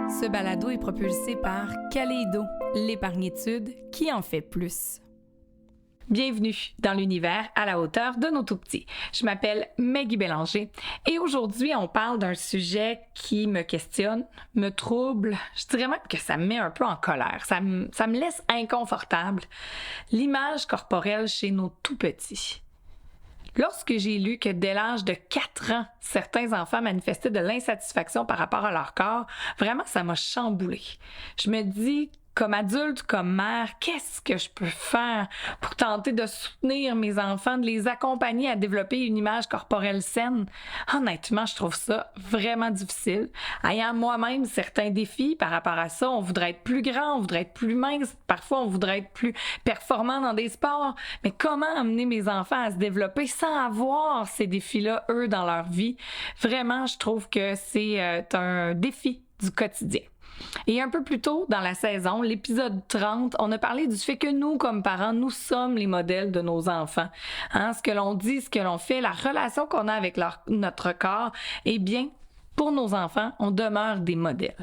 Ce balado est propulsé par Kaleido, l'épargnétude qui en fait plus. Bienvenue dans l'univers à la hauteur de nos tout-petits. Je m'appelle Maggie Bélanger et aujourd'hui, on parle d'un sujet qui me questionne, me trouble. Je dirais même que ça me met un peu en colère. Ça me laisse inconfortable. L'image corporelle chez nos tout-petits. Lorsque j'ai lu que dès l'âge de 4 ans, certains enfants manifestaient de l'insatisfaction par rapport à leur corps, vraiment, ça m'a chamboulée. Je me dis, comme adulte, comme mère, qu'est-ce que je peux faire pour tenter de soutenir mes enfants, de les accompagner à développer une image corporelle saine? Honnêtement, je trouve ça vraiment difficile. Ayant moi-même certains défis par rapport à ça, on voudrait être plus grand, on voudrait être plus mince, parfois on voudrait être plus performant dans des sports, mais comment amener mes enfants à se développer sans avoir ces défis-là, eux, dans leur vie? Vraiment, je trouve que c'est un défi du quotidien. Et un peu plus tôt dans la saison, l'épisode 30, on a parlé du fait que nous, comme parents, nous sommes les modèles de nos enfants. Ce que l'on dit, ce que l'on fait, la relation qu'on a avec notre corps, eh bien, pour nos enfants, on demeure des modèles.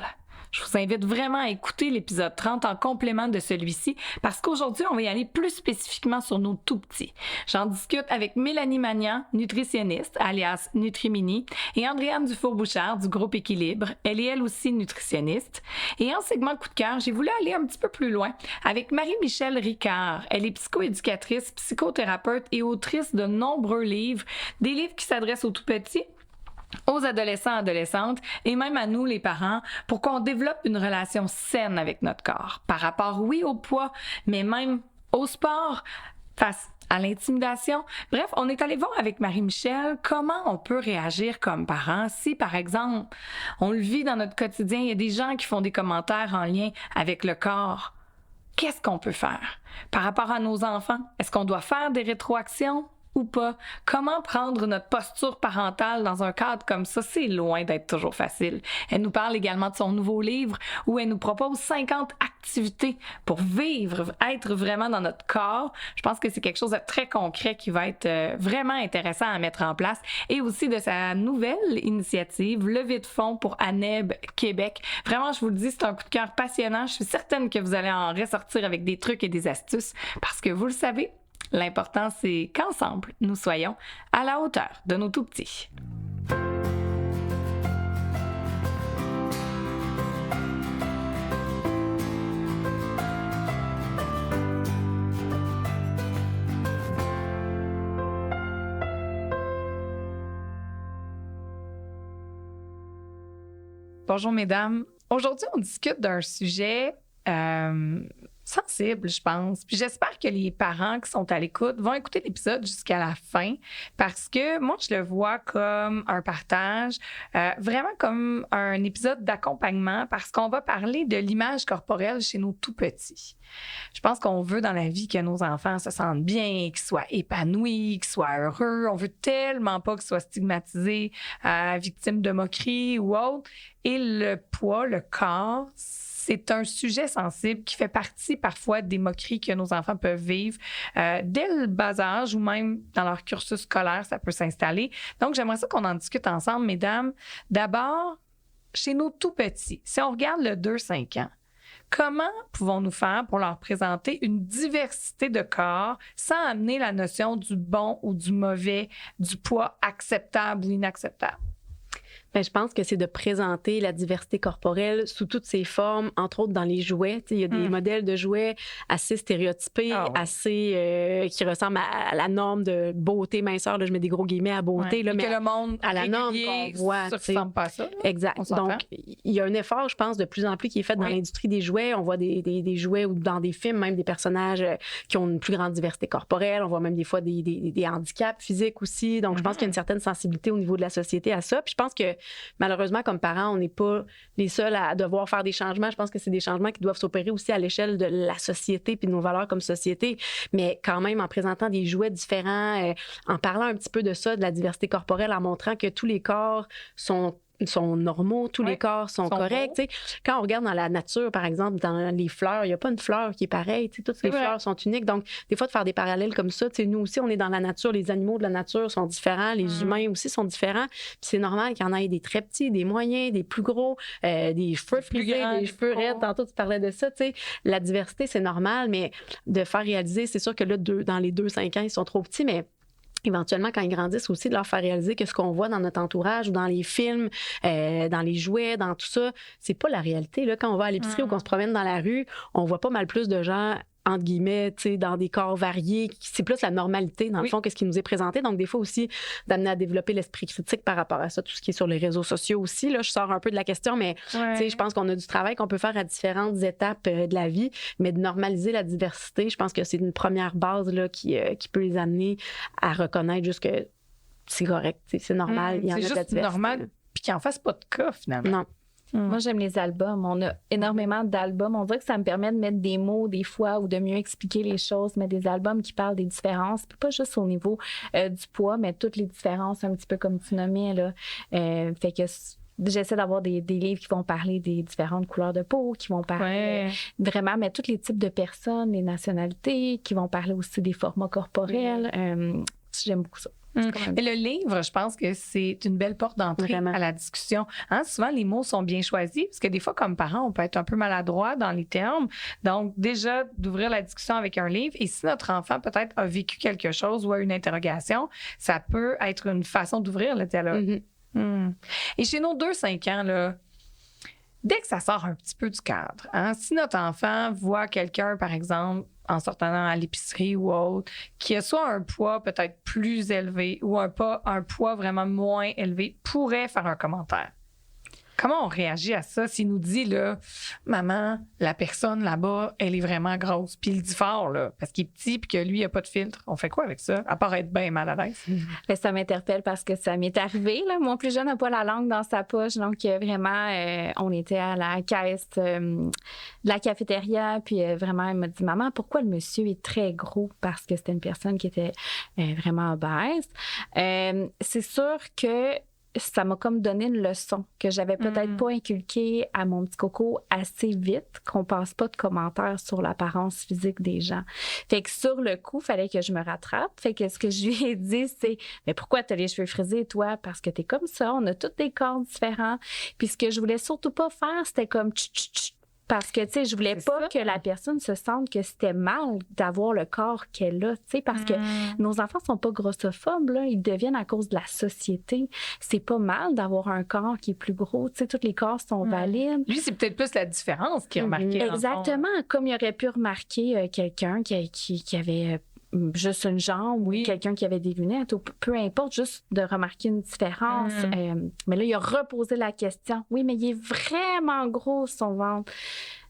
Je vous invite vraiment à écouter l'épisode 30 en complément de celui-ci parce qu'aujourd'hui, on va y aller plus spécifiquement sur nos tout-petits. J'en discute avec Mélanie Magnan, nutritionniste, alias Nutrimini, et Andréane Dufour-Bouchard du groupe Équilibre. Elle est elle aussi nutritionniste. Et en segment coup de cœur, j'ai voulu aller un petit peu plus loin avec Marie-Michelle Ricard. Elle est psychoéducatrice, psychothérapeute et autrice de nombreux livres, des livres qui s'adressent aux tout-petits, aux adolescents, adolescentes et même à nous les parents pour qu'on développe une relation saine avec notre corps par rapport, oui, au poids, mais même au sport, face à l'intimidation. Bref, on est allé voir avec Marie-Michelle comment on peut réagir comme parents si, par exemple, on le vit dans notre quotidien, il y a des gens qui font des commentaires en lien avec le corps. Qu'est-ce qu'on peut faire? Par rapport à nos enfants, est-ce qu'on doit faire des rétroactions? Ou pas? Comment prendre notre posture parentale dans un cadre comme ça? C'est loin d'être toujours facile. Elle nous parle également de son nouveau livre où elle nous propose 50 activités pour vivre, être vraiment dans notre corps. Je pense que c'est quelque chose de très concret qui va être vraiment intéressant à mettre en place. Et aussi de sa nouvelle initiative, Levée de fonds pour ANEB Québec. Vraiment, je vous le dis, c'est un coup de cœur passionnant. Je suis certaine que vous allez en ressortir avec des trucs et des astuces parce que vous le savez, l'important, c'est qu'ensemble, nous soyons à la hauteur de nos tout-petits. Bonjour, mesdames. Aujourd'hui, on discute d'un sujet sensible, je pense. Puis j'espère que les parents qui sont à l'écoute vont écouter l'épisode jusqu'à la fin parce que moi, je le vois comme un partage, vraiment comme un épisode d'accompagnement parce qu'on va parler de l'image corporelle chez nos tout-petits. Je pense qu'on veut dans la vie que nos enfants se sentent bien, qu'ils soient épanouis, qu'ils soient heureux. On veut tellement pas qu'ils soient stigmatisés, victimes de moqueries ou autre. Et le poids, le corps, c'est un sujet sensible qui fait partie parfois des moqueries que nos enfants peuvent vivre dès le bas âge ou même dans leur cursus scolaire, ça peut s'installer. Donc, j'aimerais ça qu'on en discute ensemble, mesdames. D'abord, chez nos tout-petits, si on regarde le 2-5 ans, comment pouvons-nous faire pour leur présenter une diversité de corps sans amener la notion du bon ou du mauvais, du poids acceptable ou inacceptable? Bien, je pense que c'est de présenter la diversité corporelle sous toutes ses formes, entre autres dans les jouets. Il y a des modèles de jouets assez stéréotypés, assez qui ressemblent à la norme de beauté, minceur. Là, je mets des gros guillemets à beauté. Là, mais que le monde à la norme qu'on voit. Ça ne ressemble pas à ça. Exact. Donc, il y a un effort, je pense, de plus en plus qui est fait dans l'industrie des jouets. On voit des jouets ou dans des films, même des personnages qui ont une plus grande diversité corporelle. On voit même des fois des handicaps physiques aussi. Donc, je pense qu'il y a une certaine sensibilité au niveau de la société à ça. Puis je pense que malheureusement, comme parents, on n'est pas les seuls à devoir faire des changements. Je pense que c'est des changements qui doivent s'opérer aussi à l'échelle de la société puis de nos valeurs comme société. Mais quand même, en présentant des jouets différents, en parlant un petit peu de ça, de la diversité corporelle, en montrant que tous les corps sont sont normaux, tous les corps sont corrects. beaux. Quand on regarde dans la nature, par exemple, dans les fleurs, il n'y a pas une fleur qui est pareille. Toutes les fleurs sont uniques. Donc, des fois, de faire des parallèles comme ça, nous aussi, on est dans la nature, les animaux de la nature sont différents, les humains aussi sont différents. Puis c'est normal qu'il y en ait des très petits, des moyens, des plus gros, des cheveux frisés, des cheveux raides. Tantôt, tu parlais de ça. La diversité, c'est normal, mais de faire réaliser, c'est sûr que là, dans les 2-5 ans, ils sont trop petits, mais éventuellement, quand ils grandissent aussi, de leur faire réaliser que ce qu'on voit dans notre entourage ou dans les films, dans les jouets, dans tout ça, c'est pas la réalité. Là, quand on va à l'épicerie ou qu'on se promène dans la rue, on voit pas mal plus de gens entre guillemets, dans des corps variés. C'est plus la normalité, dans le fond, qu'est-ce qui nous est présenté. Donc, des fois aussi, d'amener à développer l'esprit critique par rapport à ça, tout ce qui est sur les réseaux sociaux aussi. Là, je sors un peu de la question, mais je pense qu'on a du travail qu'on peut faire à différentes étapes de la vie, mais de normaliser la diversité, je pense que c'est une première base là, qui peut les amener à reconnaître juste que c'est correct, c'est normal. Il y en a de la diversité. C'est juste normal, puis qu'ils n'en fassent pas de cas, finalement. Non. Moi, j'aime les albums. On a énormément d'albums. On dirait que ça me permet de mettre des mots des fois ou de mieux expliquer les choses, mais des albums qui parlent des différences, puis pas juste au niveau du poids, mais toutes les différences, un petit peu comme tu nommais, là. Fait que j'essaie d'avoir des livres qui vont parler des différentes couleurs de peau, qui vont parler vraiment, mais tous les types de personnes, les nationalités, qui vont parler aussi des formats corporels. J'aime beaucoup ça. Et le livre, je pense que c'est une belle porte d'entrée à la discussion. Souvent, les mots sont bien choisis parce que des fois, comme parents, on peut être un peu maladroit dans les termes. Donc, déjà, d'ouvrir la discussion avec un livre. Et si notre enfant, peut-être, a vécu quelque chose ou a une interrogation, ça peut être une façon d'ouvrir le dialogue. Et chez nos 2-5 ans, là, dès que ça sort un petit peu du cadre, si notre enfant voit quelqu'un, par exemple, en sortant à l'épicerie ou autre, qui a soit un poids peut-être plus élevé ou un poids vraiment moins élevé, pourrait faire un commentaire. Comment on réagit à ça s'il nous dit, là, maman, la personne là-bas, elle est vraiment grosse, puis il le dit fort, là, parce qu'il est petit puis que lui, il n'a pas de filtre. On fait quoi avec ça, à part être bien mal à l'aise? Ça m'interpelle parce que ça m'est arrivé, là. Mon plus jeune n'a pas la langue dans sa poche, donc vraiment, on était à la caisse de la cafétéria, puis vraiment, il m'a dit, maman, pourquoi le monsieur est très gros? Parce que c'était une personne qui était vraiment obèse. C'est sûr que ça m'a comme donné une leçon que j'avais peut-être pas inculquée à mon petit coco assez vite, qu'on passe pas de commentaires sur l'apparence physique des gens. Fait que sur le coup, fallait que je me rattrape. Fait que ce que je lui ai dit, c'est « Mais pourquoi t'as les cheveux frisés, toi? Parce que t'es comme ça, on a tous des corps différents. » Puis ce que je voulais surtout pas faire, c'était comme « tch-tch-tch ». Parce que, tu sais, je voulais pas que la personne se sente que c'était mal d'avoir le corps qu'elle a, tu sais, parce que nos enfants sont pas grossophobes, là, ils deviennent à cause de la société. C'est pas mal d'avoir un corps qui est plus gros, tu sais, tous les corps sont valides. Lui, c'est peut-être plus la différence qu'il remarquait. Exactement, comme il aurait pu remarquer quelqu'un qui avait juste une jambe ou quelqu'un qui avait des lunettes ou peu importe, juste de remarquer une différence. Mais là, il a reposé la question. Oui, mais il est vraiment gros, son ventre.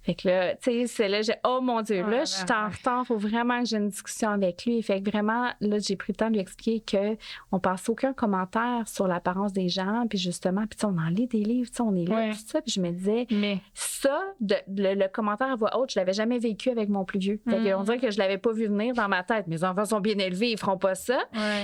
Fait que là, tu sais, c'est là, oh mon Dieu, là, je suis en retard, il faut vraiment que j'ai une discussion avec lui. Fait que vraiment, là, j'ai pris le temps de lui expliquer qu'on passe aucun commentaire sur l'apparence des gens, puis justement, puis on en lit des livres, on est là, tout ça, puis je me disais, ça, le commentaire à voix haute, je l'avais jamais vécu avec mon plus vieux. Fait qu'on dirait que je l'avais pas vu venir dans ma tête. Mes enfants sont bien élevés, ils feront pas ça.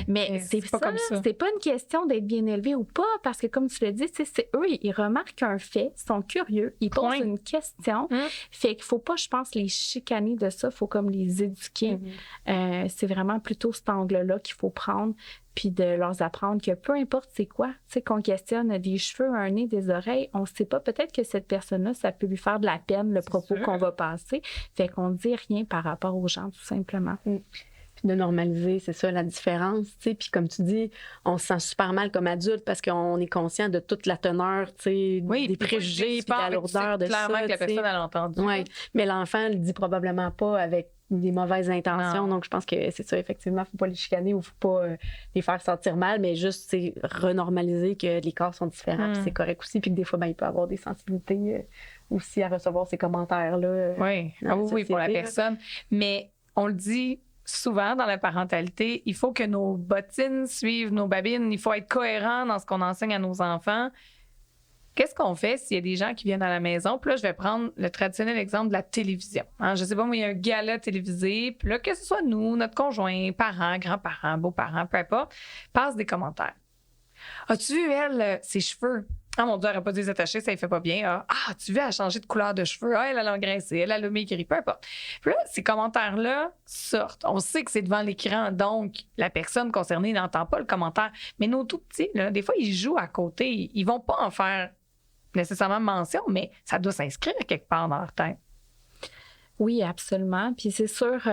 Mais c'est pas comme ça. C'est pas une question d'être bien élevé ou pas, parce que comme tu le dis, c'est eux, ils remarquent un fait, ils sont curieux, ils posent une question. Fait qu'il faut pas, je pense, les chicaner de ça. Il faut comme les éduquer. C'est vraiment plutôt cet angle-là qu'il faut prendre, puis de leur apprendre que peu importe c'est quoi, tu sais, qu'on questionne des cheveux, un nez, des oreilles, on sait pas, peut-être que cette personne-là, ça peut lui faire de la peine, le propos qu'on va passer. Fait qu'on dit rien par rapport aux gens, tout simplement. De normaliser, c'est ça la différence, tu sais. Puis comme tu dis, on se sent super mal comme adulte parce qu'on est conscient de toute la teneur, tu sais, des préjugés puis de la lourdeur de ça. Clairement que la personne a entendu. Oui, mais l'enfant le dit probablement pas avec des mauvaises intentions. Donc je pense que c'est ça, effectivement, faut pas les chicaner ou faut pas les faire sentir mal, mais juste c'est renormaliser que les corps sont différents, puis c'est correct aussi, puis que des fois, il peut y avoir des sensibilités aussi à recevoir ces commentaires-là. Oui, pour la personne. Mais on le dit souvent dans la parentalité, il faut que nos bottines suivent nos babines. Il faut être cohérent dans ce qu'on enseigne à nos enfants. Qu'est-ce qu'on fait s'il y a des gens qui viennent à la maison? Puis là, je vais prendre le traditionnel exemple de la télévision. Je sais pas, moi, il y a un gala télévisé. Puis là, que ce soit nous, notre conjoint, parents, grands-parents, beaux-parents, peu importe, passe des commentaires. As-tu vu, elle, ses cheveux? Ah mon Dieu, elle n'a pas dû les attacher, ça ne fait pas bien. Ah, tu veux, elle a changé de couleur de cheveux. Ah, elle a engraissé, elle a maigri, peu importe. Puis là, ces commentaires-là sortent. On sait que c'est devant l'écran, donc la personne concernée n'entend pas le commentaire. Mais nos tout petits, là, des fois, ils jouent à côté. Ils vont pas en faire nécessairement mention, mais ça doit s'inscrire quelque part dans leur tête. Oui, absolument. Puis c'est sûr,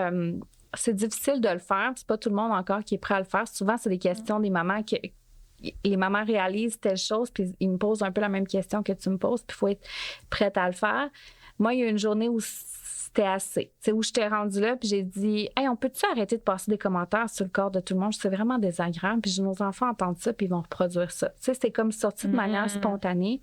c'est difficile de le faire. C'est pas tout le monde encore qui est prêt à le faire. Souvent, c'est des questions des mamans qui... Les mamans réalisent telle chose, puis ils me posent un peu la même question que tu me poses, puis il faut être prête à le faire. Moi, il y a une journée où c'était assez. C'est où j'étais rendue là, puis j'ai dit « Hey, on peut-tu arrêter de passer des commentaires sur le corps de tout le monde? C'est vraiment désagréable. » Puis nos enfants entendent ça, puis ils vont reproduire ça. Tu sais, c'est comme sorti de manière spontanée.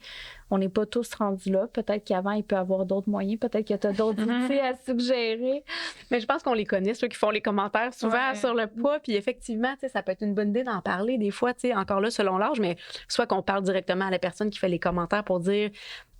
On n'est pas tous rendus là. Peut-être qu'avant, il peut y avoir d'autres moyens. Peut-être que tu as d'autres outils à suggérer. Mais je pense qu'on les connaît, ceux qui font les commentaires souvent sur le poids. Puis effectivement, ça peut être une bonne idée d'en parler des fois, encore là, selon l'âge, mais soit qu'on parle directement à la personne qui fait les commentaires pour dire...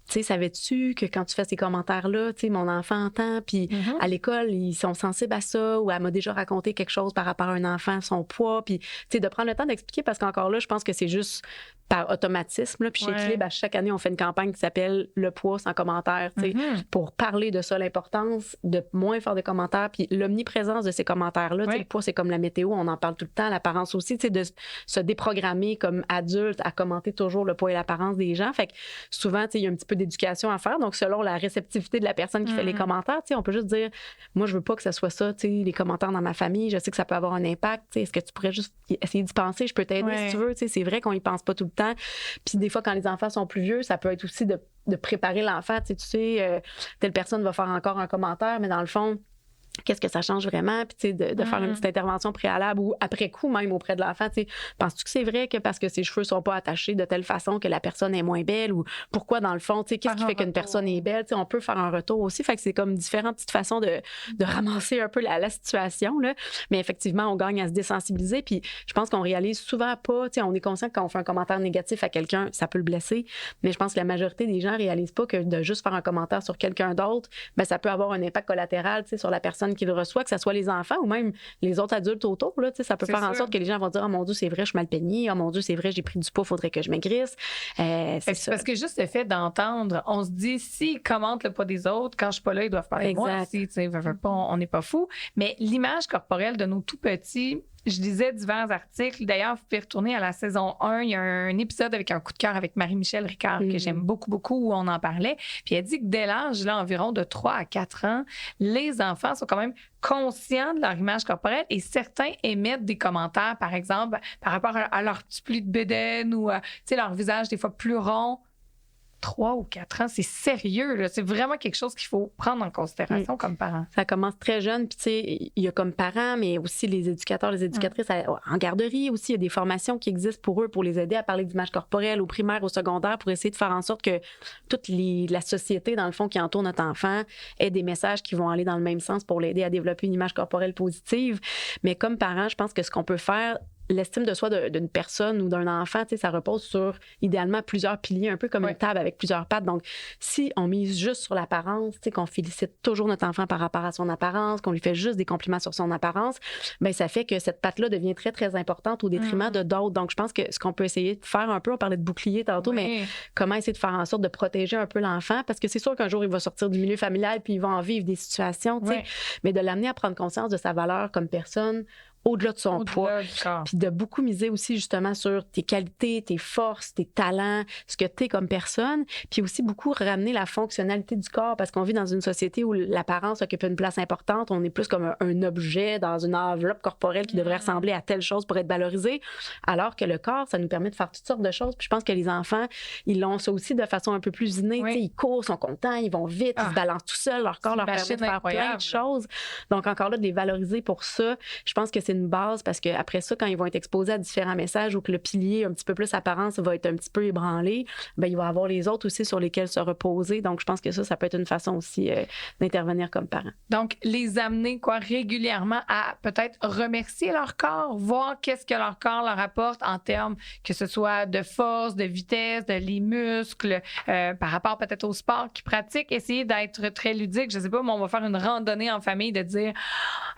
Tu sais, savais-tu que quand tu fais ces commentaires-là, tu sais, mon enfant entend, puis à l'école, ils sont sensibles à ça, ou elle m'a déjà raconté quelque chose par rapport à un enfant, son poids, puis tu sais, de prendre le temps d'expliquer, parce qu'encore là, je pense que c'est juste par automatisme, là. Puis chez Équilibre, à chaque année, on fait une campagne qui s'appelle « Le poids sans commentaire », tu sais, pour parler de ça, l'importance de moins faire de commentaires, puis l'omniprésence de ces commentaires-là. Tu sais, le poids, c'est comme la météo, on en parle tout le temps, l'apparence aussi, tu sais, de se déprogrammer comme adulte à commenter toujours le poids et l'apparence des gens. Fait que souvent, tu sais, il y a un petit peu d'éducation à faire. Donc, selon la réceptivité de la personne qui fait les commentaires, tu sais, on peut juste dire, moi, je veux pas que ça soit ça, tu sais, les commentaires dans ma famille, je sais que ça peut avoir un impact, tu sais, est-ce que tu pourrais juste essayer d'y penser, je peux t'aider si tu veux, tu sais, c'est vrai qu'on y pense pas tout le temps. Puis des fois, quand les enfants sont plus vieux, ça peut être aussi de préparer l'enfant, tu sais, telle personne va faire encore un commentaire, mais dans le fond, qu'est-ce que ça change vraiment? Puis, tu sais, de faire une petite intervention préalable ou après coup, même auprès de l'enfant, tu sais, penses-tu que c'est vrai que parce que ses cheveux sont pas attachés de telle façon que la personne est moins belle ou pourquoi, dans le fond, tu sais, qu'est-ce qui fait qu'une personne est belle? Tu sais, on peut faire un retour aussi. Fait que c'est comme différentes petites façons de ramasser un peu la situation, là. Mais effectivement, on gagne à se désensibiliser. Puis, je pense qu'on réalise souvent pas, tu sais, on est conscient que quand on fait un commentaire négatif à quelqu'un, ça peut le blesser. Mais je pense que la majorité des gens réalisent pas que de juste faire un commentaire sur quelqu'un d'autre, ben ça peut avoir un impact collatéral, tu sais, sur la personne qui le reçoit, que ce soit les enfants ou même les autres adultes autour. Là, ça peut faire en sorte que les gens vont dire « Oh mon Dieu, c'est vrai, je suis mal peignée. Oh mon Dieu, c'est vrai, j'ai pris du poids, il faudrait que je maigrisse. » C'est ça. Parce que juste le fait d'entendre, on se dit, s'ils commentent le poids des autres, quand je suis pas là, ils doivent parler de moi aussi. On n'est pas fou. Mais l'image corporelle de nos tout petits, je lisais divers articles. D'ailleurs, vous pouvez retourner à la saison 1. Il y a un épisode avec un coup de cœur avec Marie-Michel Ricard que j'aime beaucoup, beaucoup, où on en parlait. Puis elle dit que dès l'âge, là, environ de 3 à 4 ans, les enfants sont quand même conscients de leur image corporelle et certains émettent des commentaires, par exemple, par rapport à leur petit pli de bédaine ou leur visage des fois plus rond. 3 ou 4 ans, c'est sérieux, là. C'est vraiment quelque chose qu'il faut prendre en considération comme parent. Ça commence très jeune, puis tu sais, il y a comme parents, mais aussi les éducateurs, les éducatrices en garderie aussi, il y a des formations qui existent pour eux, pour les aider à parler d'image corporelle au primaire, au secondaire, pour essayer de faire en sorte que toute la société, dans le fond, qui entoure notre enfant, ait des messages qui vont aller dans le même sens pour l'aider à développer une image corporelle positive. Mais comme parent, je pense que ce qu'on peut faire, l'estime de soi d'une personne ou d'un enfant, tu sais, ça repose sur, idéalement, plusieurs piliers, un peu comme une table avec plusieurs pattes. Donc, si on mise juste sur l'apparence, tu sais, qu'on félicite toujours notre enfant par rapport à son apparence, qu'on lui fait juste des compliments sur son apparence, bien, ça fait que cette patte-là devient très, très importante au détriment de d'autres. Donc, je pense que ce qu'on peut essayer de faire un peu, on parlait de bouclier tantôt, mais comment essayer de faire en sorte de protéger un peu l'enfant, parce que c'est sûr qu'un jour, il va sortir du milieu familial puis il va en vivre des situations, tu sais, mais de l'amener à prendre conscience de sa valeur comme personne, au-delà de son poids, puis de beaucoup miser aussi justement sur tes qualités, tes forces, tes talents, ce que tu es comme personne, puis aussi beaucoup ramener la fonctionnalité du corps, parce qu'on vit dans une société où l'apparence occupe une place importante, on est plus comme un objet dans une enveloppe corporelle qui devrait ressembler à telle chose pour être valorisé, alors que le corps, ça nous permet de faire toutes sortes de choses, puis je pense que les enfants, ils l'ont ça aussi de façon un peu plus innée, ils courent, sont contents, ils vont vite, ils se balancent tout seuls, leur corps leur permet de faire plein de choses, donc encore là, de les valoriser pour ça, je pense que c'est une base, parce qu'après ça, quand ils vont être exposés à différents messages ou que le pilier un petit peu plus apparence va être un petit peu ébranlé, bien, il va y avoir les autres aussi sur lesquels se reposer. Donc, je pense que ça peut être une façon aussi d'intervenir comme parent. Donc, les amener régulièrement à peut-être remercier leur corps, voir qu'est-ce que leur corps leur apporte en termes que ce soit de force, de vitesse, de les muscles, par rapport peut-être au sport qu'ils pratiquent, essayer d'être très ludique. Je sais pas, mais on va faire une randonnée en famille, de dire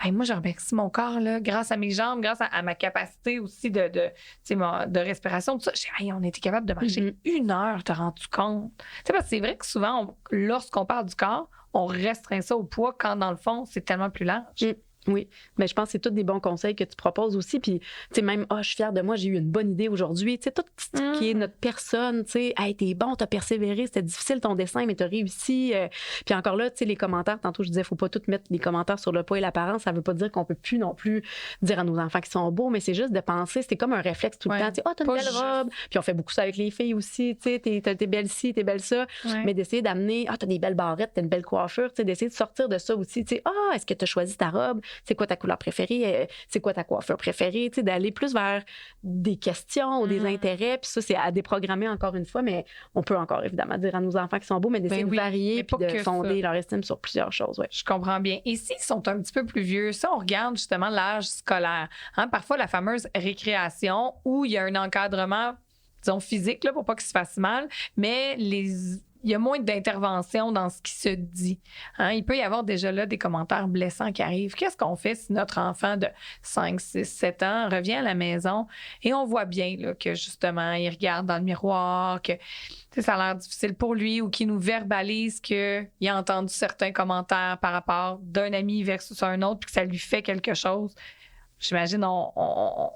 hey, moi, je remercie mon corps, là, grâce grâce à mes jambes, grâce à ma capacité aussi de respiration, tout ça. J'ai dit, hey, on était capable de marcher 1 heure, t'as rendu compte? Parce que c'est vrai que souvent, lorsqu'on parle du corps, on restreint ça au poids quand, dans le fond, c'est tellement plus large. Oui, mais je pense que c'est tous des bons conseils que tu proposes aussi. Puis, tu sais, même, je suis fière de moi, j'ai eu une bonne idée aujourd'hui. Tu sais, tout ce qui est notre personne, tu sais, hey, t'es bon, t'as persévéré, c'était difficile ton dessin, mais t'as réussi. Puis encore là, tu sais, les commentaires, tantôt, je disais, faut pas tout mettre les commentaires sur le poids et l'apparence. Ça veut pas dire qu'on peut plus non plus dire à nos enfants qu'ils sont beaux, mais c'est juste de penser, c'est comme un réflexe tout le temps. Tu sais, t'as une belle robe. Puis on fait beaucoup ça avec les filles aussi, tu sais, t'es belle ci, t'es belle ça. Mais d'essayer d'amener, t'as des belles barrettes, t'as une belle coiffure, tu sais, d'essayer de sortir de ça aussi. Tu sais, est-ce que t'as choisi ta robe? C'est quoi ta couleur préférée? C'est quoi ta coiffure préférée? Tu sais, d'aller plus vers des questions ou des intérêts. Puis ça, c'est à déprogrammer encore une fois, mais on peut encore évidemment dire à nos enfants qu'ils sont beaux, mais d'essayer de varier puis de fonder leur estime sur plusieurs choses. Ouais. Je comprends bien. Et s'ils sont un petit peu plus vieux, ça, on regarde justement l'âge scolaire. Parfois, la fameuse récréation où il y a un encadrement, disons, physique, là, pour pas qu'ils se fassent mal, mais il y a moins d'intervention dans ce qui se dit. Il peut y avoir déjà là des commentaires blessants qui arrivent. Qu'est-ce qu'on fait si notre enfant de 5, 6, 7 ans revient à la maison et on voit bien là, que justement, il regarde dans le miroir, que ça a l'air difficile pour lui ou qu'il nous verbalise qu'il a entendu certains commentaires par rapport d'un ami versus un autre puis que ça lui fait quelque chose. J'imagine, comment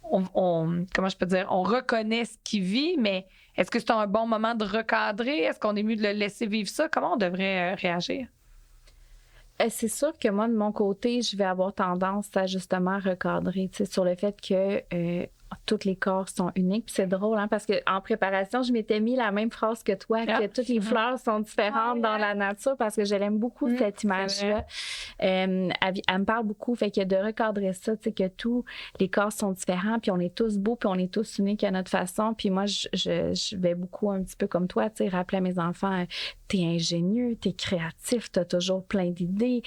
je peux dire, on reconnaît ce qu'il vit, mais est-ce que c'est un bon moment de recadrer? Est-ce qu'on est mieux de le laisser vivre ça? Comment on devrait réagir? C'est sûr que moi, de mon côté, je vais avoir tendance à justement recadrer sur le fait que tous les corps sont uniques. Puis c'est drôle, parce qu'en préparation, je m'étais mis la même phrase que toi, que toutes les fleurs sont différentes dans la nature, parce que je l'aime beaucoup, cette image-là. Elle me parle beaucoup, fait que de recadrer ça, que tous les corps sont différents, puis on est tous beaux, puis on est tous uniques à notre façon. Puis moi, je vais beaucoup un petit peu comme toi, rappeler à mes enfants, t'es ingénieux, t'es créatif, t'as toujours plein d'idées,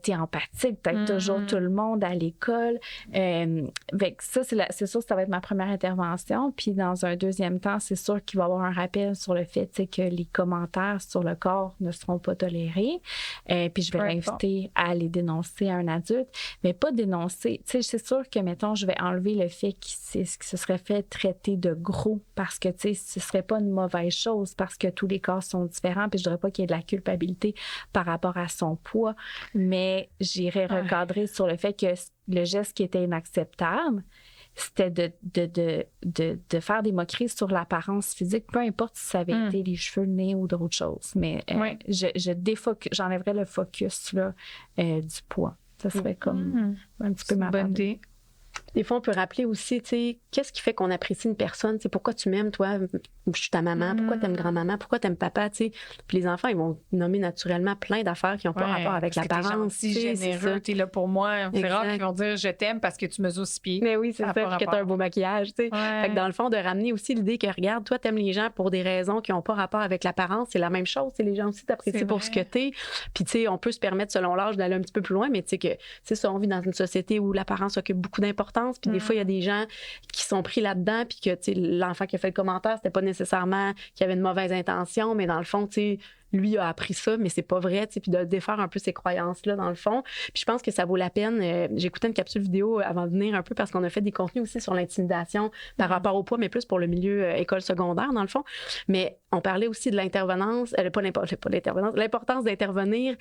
t'es empathique, t'aides toujours tout le monde à l'école. Fait que ça, c'est sûr que ça va être ma première intervention. Puis dans un deuxième temps, c'est sûr qu'il va y avoir un rappel sur le fait que les commentaires sur le corps ne seront pas tolérés. Puis je vais l'inviter à les dénoncer à un adulte, mais pas dénoncer. C'est sûr que, mettons, je vais enlever le fait qu'il se serait fait traiter de gros parce que, ce serait pas une mauvaise chose parce que tous les corps sont différents. Puis je dirais pas qu'il y ait de la culpabilité par rapport à son poids, mais j'irais recadrer sur le fait que le geste qui était inacceptable, c'était de faire des moqueries sur l'apparence physique, peu importe si ça avait été les cheveux, le nez ou d'autres choses. Mais j'enlèverais le focus là, du poids. Ça serait comme un petit peu ma bonne idée. Des fois, on peut rappeler aussi, qu'est-ce qui fait qu'on apprécie une personne? Pourquoi tu m'aimes, toi? Je suis ta maman. Pourquoi t'aimes grand-maman? Pourquoi t'aimes papa? Puis les enfants, ils vont nommer naturellement plein d'affaires qui n'ont pas rapport avec l'apparence. T'es gentil, généreux, t'es là pour moi. C'est rare qu'ils vont dire « je t'aime parce que tu mesures 6 pieds ». Mais oui, c'est ça, puis que t'as un beau maquillage. Fait que dans le fond, de ramener aussi l'idée que, regarde, toi, t'aimes les gens pour des raisons qui n'ont pas rapport avec l'apparence. C'est la même chose. Les gens aussi t'apprécient pour ce que t'es. Puis, on peut se permettre, selon l'âge, d'aller un petit peu plus loin, mais que c'est ça, on vit dans une société où l'apparence occupe beaucoup d'importance. Puis des fois, il y a des gens qui sont pris là-dedans, puis que l'enfant qui a fait le commentaire, c'était pas nécessairement qu'il avait une mauvaise intention, mais dans le fond, lui a appris ça, mais c'est pas vrai, puis de défaire un peu ces croyances-là, dans le fond. Puis je pense que ça vaut la peine. J'écoutais une capsule vidéo avant de venir un peu parce qu'on a fait des contenus aussi sur l'intimidation par rapport au poids, mais plus pour le milieu école secondaire, dans le fond. Mais on parlait aussi de l'intervenance, l'importance d'intervenir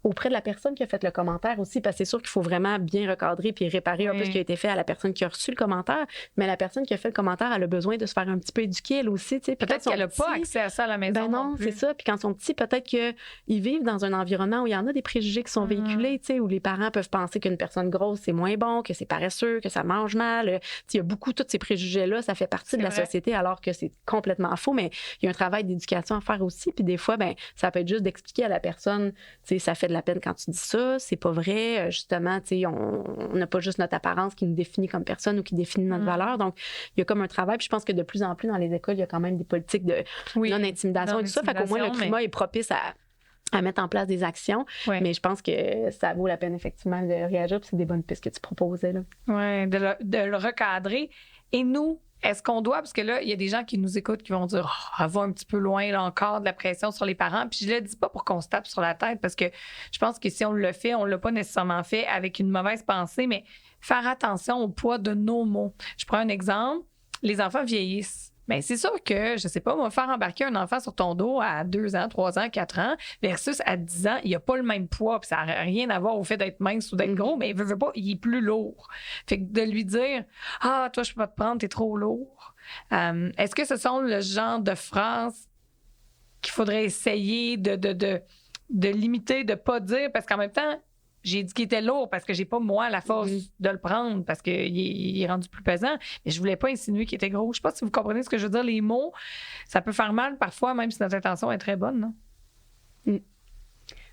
auprès de la personne qui a fait le commentaire aussi, parce que c'est sûr qu'il faut vraiment bien recadrer puis réparer un peu ce qui a été fait à la personne qui a reçu le commentaire, mais la personne qui a fait le commentaire, elle a besoin de se faire un petit peu éduquer, elle aussi. Peut-être qu'elle n'a pas accès à ça à la maison. Ben non, c'est ça. Puis quand ils sont petits, peut-être qu'ils vivent dans un environnement où il y en a des préjugés qui sont véhiculés, où les parents peuvent penser qu'une personne grosse, c'est moins bon, que c'est paresseux, que ça mange mal. Il y a beaucoup tous ces préjugés-là, ça fait partie de la société, alors que c'est complètement faux, mais il y a un travail d'éducation à faire aussi. Puis des fois, ça peut être juste d'expliquer à la personne, ça fait de la peine quand tu dis ça, c'est pas vrai. Justement, on n'a pas juste notre apparence qui nous définit comme personne ou qui définit notre valeur. Donc, il y a comme un travail. Puis je pense que de plus en plus dans les écoles, il y a quand même des politiques de non-intimidation et tout ça. Fait qu'au moins, le climat est propice à mettre en place des actions. Mais je pense que ça vaut la peine, effectivement, de réagir. Puis c'est des bonnes pistes que tu proposais, là. Oui, de le recadrer. Et nous, est-ce qu'on doit, parce que là, il y a des gens qui nous écoutent qui vont dire elle va un petit peu loin là encore de la pression sur les parents. Puis je le dis pas pour qu'on se tape sur la tête, parce que je pense que si on le fait, on l'a pas nécessairement fait avec une mauvaise pensée, mais faire attention au poids de nos mots. Je prends un exemple. Les enfants vieillissent. Bien, c'est sûr que, je sais pas, on va faire embarquer un enfant sur ton dos à 2 ans, 3 ans, 4 ans, versus à 10 ans, il n'a pas le même poids. Puis ça n'a rien à voir au fait d'être mince ou d'être gros, mais il veut pas, il est plus lourd. Fait que de lui dire « Ah, toi, je peux pas te prendre, t'es trop lourd. » Est-ce que ce sont le genre de phrases qu'il faudrait essayer de limiter, de pas dire? Parce qu'en même temps, j'ai dit qu'il était lourd parce que j'ai pas, moi, la force de le prendre parce qu'il est rendu plus pesant. Mais je voulais pas insinuer qu'il était gros. Je sais pas si vous comprenez ce que je veux dire. Les mots, ça peut faire mal parfois, même si notre intention est très bonne, non?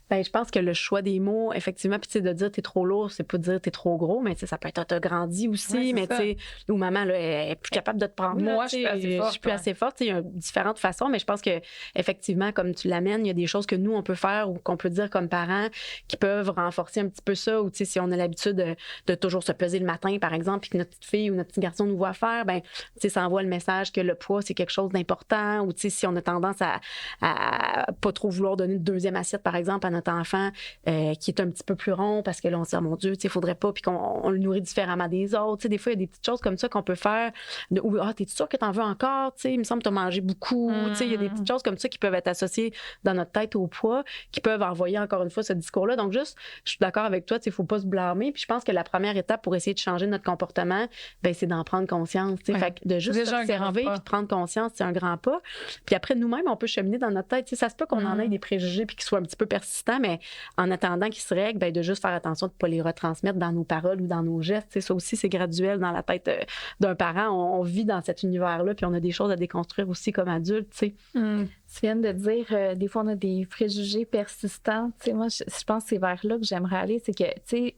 Ben, je pense que le choix des mots, effectivement, puis de dire t'es trop lourd, c'est pas de dire t'es trop gros, mais ça peut être t'as grandi aussi, ouais, mais tu sais, ou maman, là, elle est plus capable de te prendre. Moi, je suis plus assez forte. Il y a différentes façons, mais je pense que effectivement, comme tu l'amènes, il y a des choses que nous, on peut faire ou qu'on peut dire comme parents qui peuvent renforcer un petit peu ça, ou tu sais, si on a l'habitude de toujours se peser le matin, par exemple, puis que notre petite fille ou notre petit garçon nous voit faire, ben, tu sais, ça envoie le message que le poids, c'est quelque chose d'important, ou tu sais, si on a tendance à pas trop vouloir donner une deuxième assiette, par exemple, à notre enfant qui est un petit peu plus rond parce que là, on se dit, oh, mon Dieu, il faudrait pas, puis qu'on le nourrit différemment des autres. T'sais, des fois, il y a des petites choses comme ça qu'on peut faire. Ou, t'es sûr que t'en veux encore? T'sais, il me semble que t'as mangé beaucoup. Il y a des petites choses comme ça qui peuvent être associées dans notre tête au poids, qui peuvent envoyer encore une fois ce discours-là. Donc, juste, je suis d'accord avec toi, il faut pas se blâmer. Puis je pense que la première étape pour essayer de changer notre comportement, ben, c'est d'en prendre conscience. Ouais. Fait que de juste observer et de prendre conscience, c'est un grand pas. Puis après, nous-mêmes, on peut cheminer dans notre tête. Ça se peut qu'on en ait des préjugés puis qu'ils soient un petit peu persistants, mais en attendant qu'ils se règlent, ben, de juste faire attention de ne pas les retransmettre dans nos paroles ou dans nos gestes. T'sais, ça aussi, c'est graduel dans la tête d'un parent. On vit dans cet univers-là, puis on a des choses à déconstruire aussi comme adultes. Tu viens de dire, des fois, on a des préjugés persistants. T'sais, moi, je pense que c'est vers là que j'aimerais aller. C'est que, tu sais,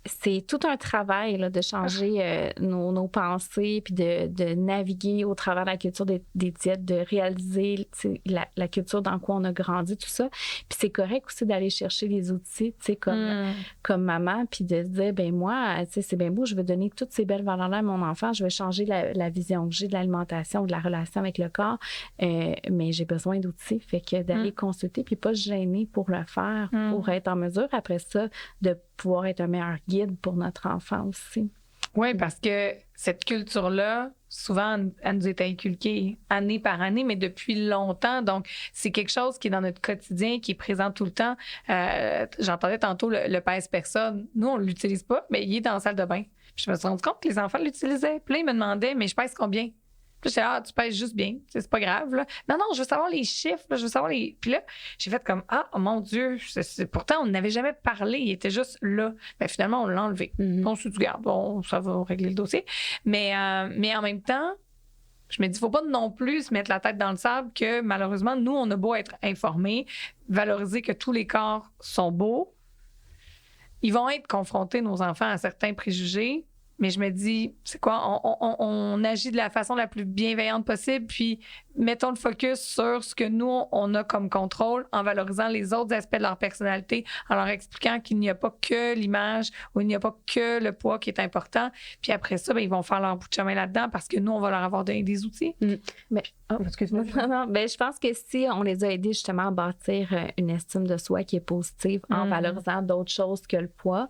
c'est tout un travail là, de changer nos pensées puis de naviguer au travers de la culture des diètes, de réaliser la culture dans quoi on a grandi, tout ça. Puis c'est correct aussi d'aller chercher les outils, comme maman, puis de se dire, ben moi, c'est bien beau, je veux donner toutes ces belles valeurs-là à mon enfant, je veux changer la vision que j'ai de l'alimentation, de la relation avec le corps, mais j'ai besoin d'outils. Fait que d'aller consulter puis pas se gêner pour le faire, pour être en mesure, après ça, de pouvoir être un meilleur guide pour notre enfant aussi. Oui, parce que cette culture-là, souvent, elle nous est inculquée année par année, mais depuis longtemps. Donc, c'est quelque chose qui est dans notre quotidien, qui est présent tout le temps. J'entendais tantôt le pèse-personne. Nous, on ne l'utilise pas, mais il est dans la salle de bain. Puis je me suis rendu compte que les enfants l'utilisaient. Puis là, ils me demandaient, mais je pèse combien? Puis là, tu pèses juste bien. C'est pas grave, là. Non, je veux savoir les chiffres, là, je veux savoir les... Puis là, j'ai fait comme, oh mon Dieu, pourtant, on n'avait jamais parlé, il était juste là. Ben, finalement, on l'a enlevé. On se dit, regarde, bon, ça va régler le dossier. Mais en même temps, je me dis, il ne faut pas non plus se mettre la tête dans le sable que, malheureusement, nous, on a beau être informés, valoriser que tous les corps sont beaux. Ils vont être confrontés, nos enfants, à certains préjugés. Mais je me dis, c'est quoi? On agit de la façon la plus bienveillante possible, puis mettons le focus sur ce que nous, on a comme contrôle en valorisant les autres aspects de leur personnalité, en leur expliquant qu'il n'y a pas que l'image ou il n'y a pas que le poids qui est important. Puis après ça, ben, ils vont faire leur bout de chemin là-dedans parce que nous, on va leur avoir donné des outils. Mais, excuse-moi. Non, ben, je pense que si on les a aidés justement à bâtir une estime de soi qui est positive en valorisant d'autres choses que le poids,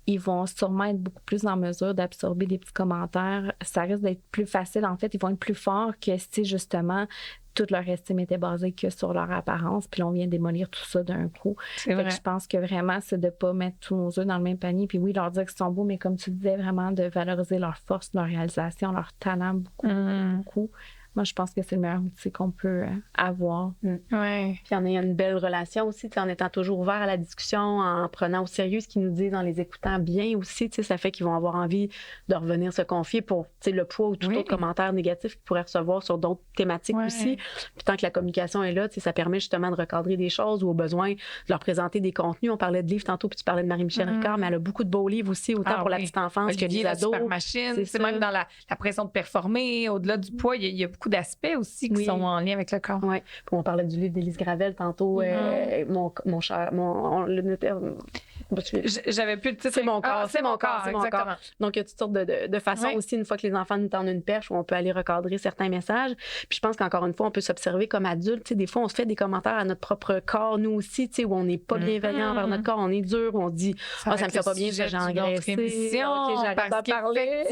ils vont sûrement être beaucoup plus en mesure d'absorber des petits commentaires. Ça risque d'être plus facile. En fait, ils vont être plus forts que si, justement, toute leur estime était basée que sur leur apparence. Puis là, on vient démolir tout ça d'un coup. C'est vrai. Je pense que vraiment, c'est de ne pas mettre tous nos œufs dans le même panier. Puis oui, leur dire qu'ils sont beaux, mais comme tu disais, vraiment de valoriser leur force, leur réalisation, leur talent beaucoup. Moi, je pense que c'est le meilleur outil qu'on peut avoir. Ouais. Puis on a une belle relation aussi, en étant toujours ouvert à la discussion, en prenant au sérieux ce qu'ils nous disent, en les écoutant bien aussi. Ça fait qu'ils vont avoir envie de revenir se confier pour le poids ou tout autre commentaire négatif qu'ils pourraient recevoir sur d'autres thématiques aussi. Puis tant que la communication est là, ça permet justement de recadrer des choses ou au besoin de leur présenter des contenus. On parlait de livres tantôt, puis tu parlais de Marie-Michel Ricard, mais elle a beaucoup de beaux livres aussi, autant pour la petite enfance que les ados. C'est même dans la pression de performer, au-delà du poids, il y a beaucoup d'aspects aussi qui sont en lien avec le corps. Oui. Puis on parlait du livre d'Élise Gravel tantôt, mon cher, J'avais plus le titre. C'est mon corps, c'est mon corps, c'est mon exactement. corps. Donc, il y a toutes sortes de façons aussi, une fois que les enfants nous tendent une perche, où on peut aller recadrer certains messages. Puis je pense qu'encore une fois, on peut s'observer comme adulte. Tu sais, des fois, on se fait des commentaires à notre propre corps, nous aussi, tu sais, où on n'est pas bienveillant envers notre corps, on est dur, où on dit « Ah, ça me fait pas bien, j'ai engraissé. » OK, j'arrête d'en parler.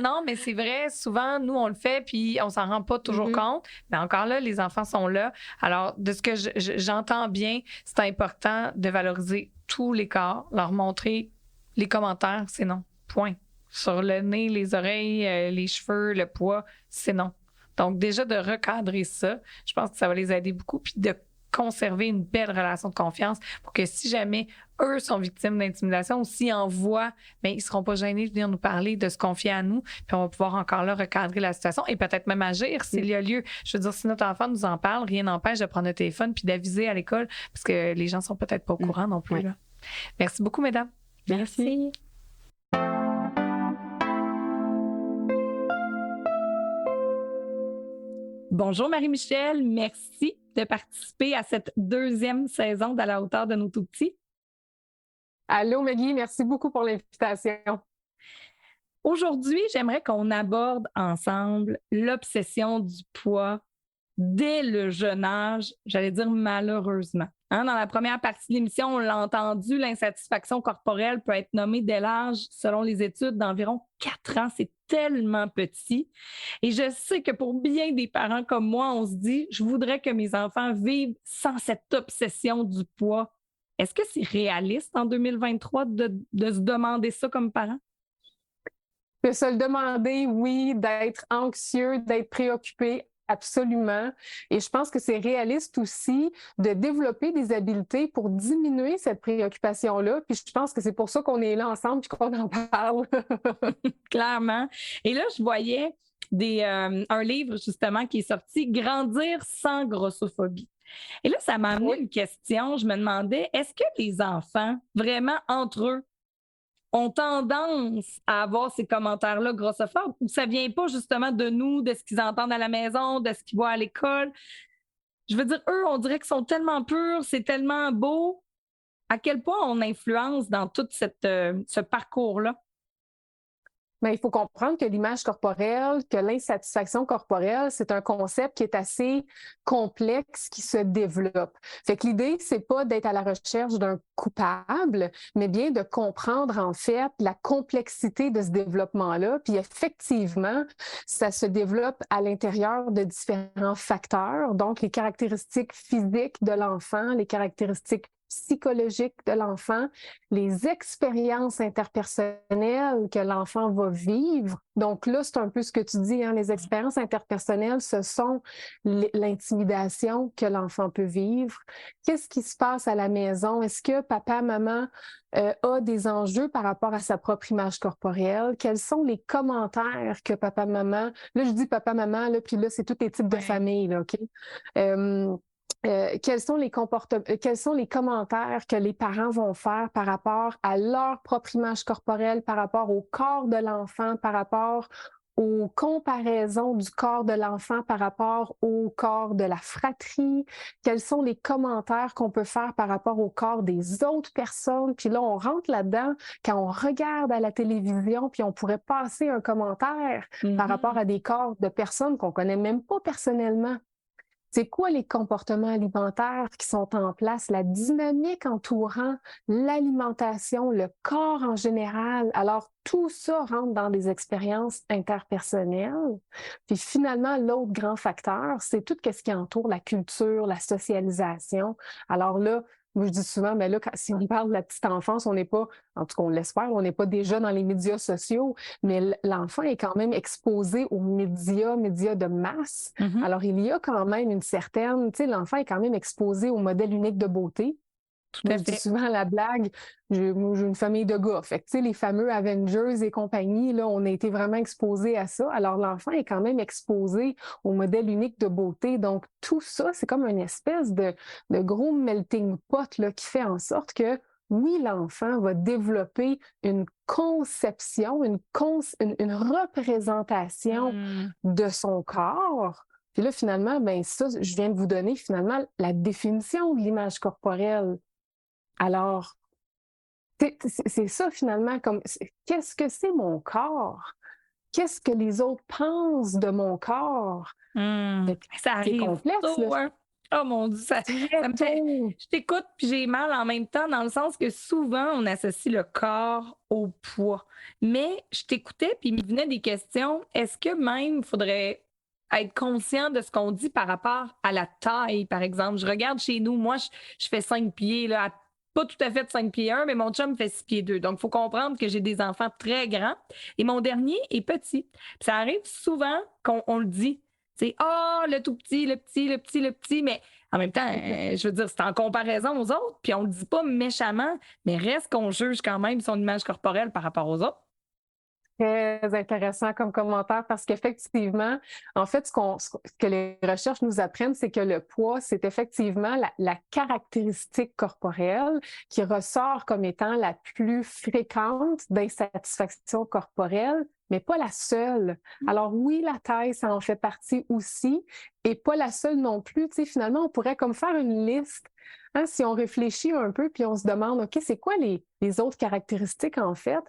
Non, mais c'est vrai, souvent, nous, on le fait, puis on s'en rend pas toujours compte. Mais encore là, les enfants sont là. Alors, de ce que j'entends bien, c'est important de valoriser tous les corps, leur montrer les commentaires, c'est non. Point. Sur le nez, les oreilles, les cheveux, le poids, c'est non. Donc, déjà, de recadrer ça, je pense que ça va les aider beaucoup. Puis de conserver une belle relation de confiance pour que si jamais eux sont victimes d'intimidation ou s'ils en voient, bien, ils ne seront pas gênés de venir nous parler, de se confier à nous, puis on va pouvoir encore là recadrer la situation et peut-être même agir s'il y a lieu. Je veux dire, si notre enfant nous en parle, rien n'empêche de prendre le téléphone puis d'aviser à l'école parce que les gens ne sont peut-être pas au courant non plus. Là. Merci beaucoup, mesdames. Merci. Bonjour Marie-Michel, merci de participer à cette 2e saison d'À la hauteur de nos tout-petits. Allô Maggie, merci beaucoup pour l'invitation. Aujourd'hui, j'aimerais qu'on aborde ensemble l'obsession du poids dès le jeune âge, j'allais dire malheureusement. Dans la première partie de l'émission, on l'a entendu, l'insatisfaction corporelle peut être nommée dès l'âge, selon les études, d'environ 4 ans. C'est tellement petit. Et je sais que pour bien des parents comme moi, on se dit, je voudrais que mes enfants vivent sans cette obsession du poids. Est-ce que c'est réaliste en 2023 de se demander ça comme parent? De se le demander, oui, d'être anxieux, d'être préoccupé, absolument. Et je pense que c'est réaliste aussi de développer des habiletés pour diminuer cette préoccupation-là. Puis je pense que c'est pour ça qu'on est là ensemble et qu'on en parle. Clairement. Et là, je voyais un livre justement qui est sorti, Grandir sans grossophobie. Et là, ça m'a amené une question. Je me demandais, est-ce que les enfants, vraiment entre eux, ont tendance à avoir ces commentaires-là grossophobes ou ça vient pas justement de nous, de ce qu'ils entendent à la maison, de ce qu'ils voient à l'école? Je veux dire, eux, on dirait qu'ils sont tellement purs, c'est tellement beau. À quel point on influence dans tout ce parcours-là? Mais il faut comprendre que l'image corporelle, que l'insatisfaction corporelle, c'est un concept qui est assez complexe, qui se développe. Fait que l'idée, c'est pas d'être à la recherche d'un coupable, mais bien de comprendre en fait la complexité de ce développement-là. Puis effectivement, ça se développe à l'intérieur de différents facteurs, donc les caractéristiques physiques de l'enfant, les caractéristiques psychologique de l'enfant, les expériences interpersonnelles que l'enfant va vivre. Donc là, c'est un peu ce que tu dis, hein, les expériences interpersonnelles, ce sont l'intimidation que l'enfant peut vivre. Qu'est-ce qui se passe à la maison? Est-ce que papa, maman a des enjeux par rapport à sa propre image corporelle? Quels sont les commentaires que papa, maman... Là, je dis papa, maman, là, puis là, c'est tous les types de familles, là, OK? Quels sont les commentaires que les parents vont faire par rapport à leur propre image corporelle, par rapport au corps de l'enfant, par rapport aux comparaisons du corps de l'enfant par rapport au corps de la fratrie? Quels sont les commentaires qu'on peut faire par rapport au corps des autres personnes? Puis là, on rentre là-dedans quand on regarde à la télévision, puis on pourrait passer un commentaire par rapport à des corps de personnes qu'on connaît même pas personnellement. C'est quoi les comportements alimentaires qui sont en place, la dynamique entourant l'alimentation, le corps en général? Alors, tout ça rentre dans des expériences interpersonnelles. Puis finalement, l'autre grand facteur, c'est tout ce qui entoure la culture, la socialisation. Alors là, moi, je dis souvent, mais là, si on parle de la petite enfance, on n'est pas, en tout cas, on l'espère, on n'est pas déjà dans les médias sociaux, mais l'enfant est quand même exposé aux médias de masse. Alors, il y a quand même une certaine, tu sais, l'enfant est quand même exposé au modèle unique de beauté. Je dis souvent la blague, j'ai une famille de gars. Fait que, tu sais, les fameux Avengers et compagnie, là, on a été vraiment exposés à ça. Alors, l'enfant est quand même exposé au modèle unique de beauté. Donc, tout ça, c'est comme une espèce de gros melting pot là, qui fait en sorte que, oui, l'enfant va développer une conception, une représentation de son corps. Puis là, finalement, ben ça, je viens de vous donner finalement la définition de l'image corporelle. Alors, C'est ça finalement, qu'est-ce que c'est mon corps? Qu'est-ce que les autres pensent de mon corps? Fait que Ça c'est arrive complexe, tôt, là. hein? Oh mon Dieu, ça Très me fait... tôt. Je t'écoute puis j'ai mal en même temps dans le sens que souvent, on associe le corps au poids. Mais je t'écoutais puis il me venait des questions. Est-ce que même il faudrait être conscient de ce qu'on dit par rapport à la taille, par exemple? Je regarde chez nous, moi, je fais 5 pieds, là, pas tout à fait 5 pieds 1, mais mon chum fait 6 pieds 2. Donc, il faut comprendre que j'ai des enfants très grands et mon dernier est petit. Puis ça arrive souvent qu'on le dit. C'est ah, le tout petit, le petit, le petit, le petit, mais en même temps, je veux dire, c'est en comparaison aux autres, puis on le dit pas méchamment, mais reste qu'on juge quand même son image corporelle par rapport aux autres. Très intéressant comme commentaire parce qu'effectivement, en fait, ce que les recherches nous apprennent, c'est que le poids, c'est effectivement la caractéristique corporelle qui ressort comme étant la plus fréquente d'insatisfaction corporelle, mais pas la seule. Alors oui, la taille, ça en fait partie aussi, et pas la seule non plus. Tu sais, finalement, on pourrait comme faire une liste. Hein, si on réfléchit un peu, puis on se demande, OK, c'est quoi les autres caractéristiques en fait?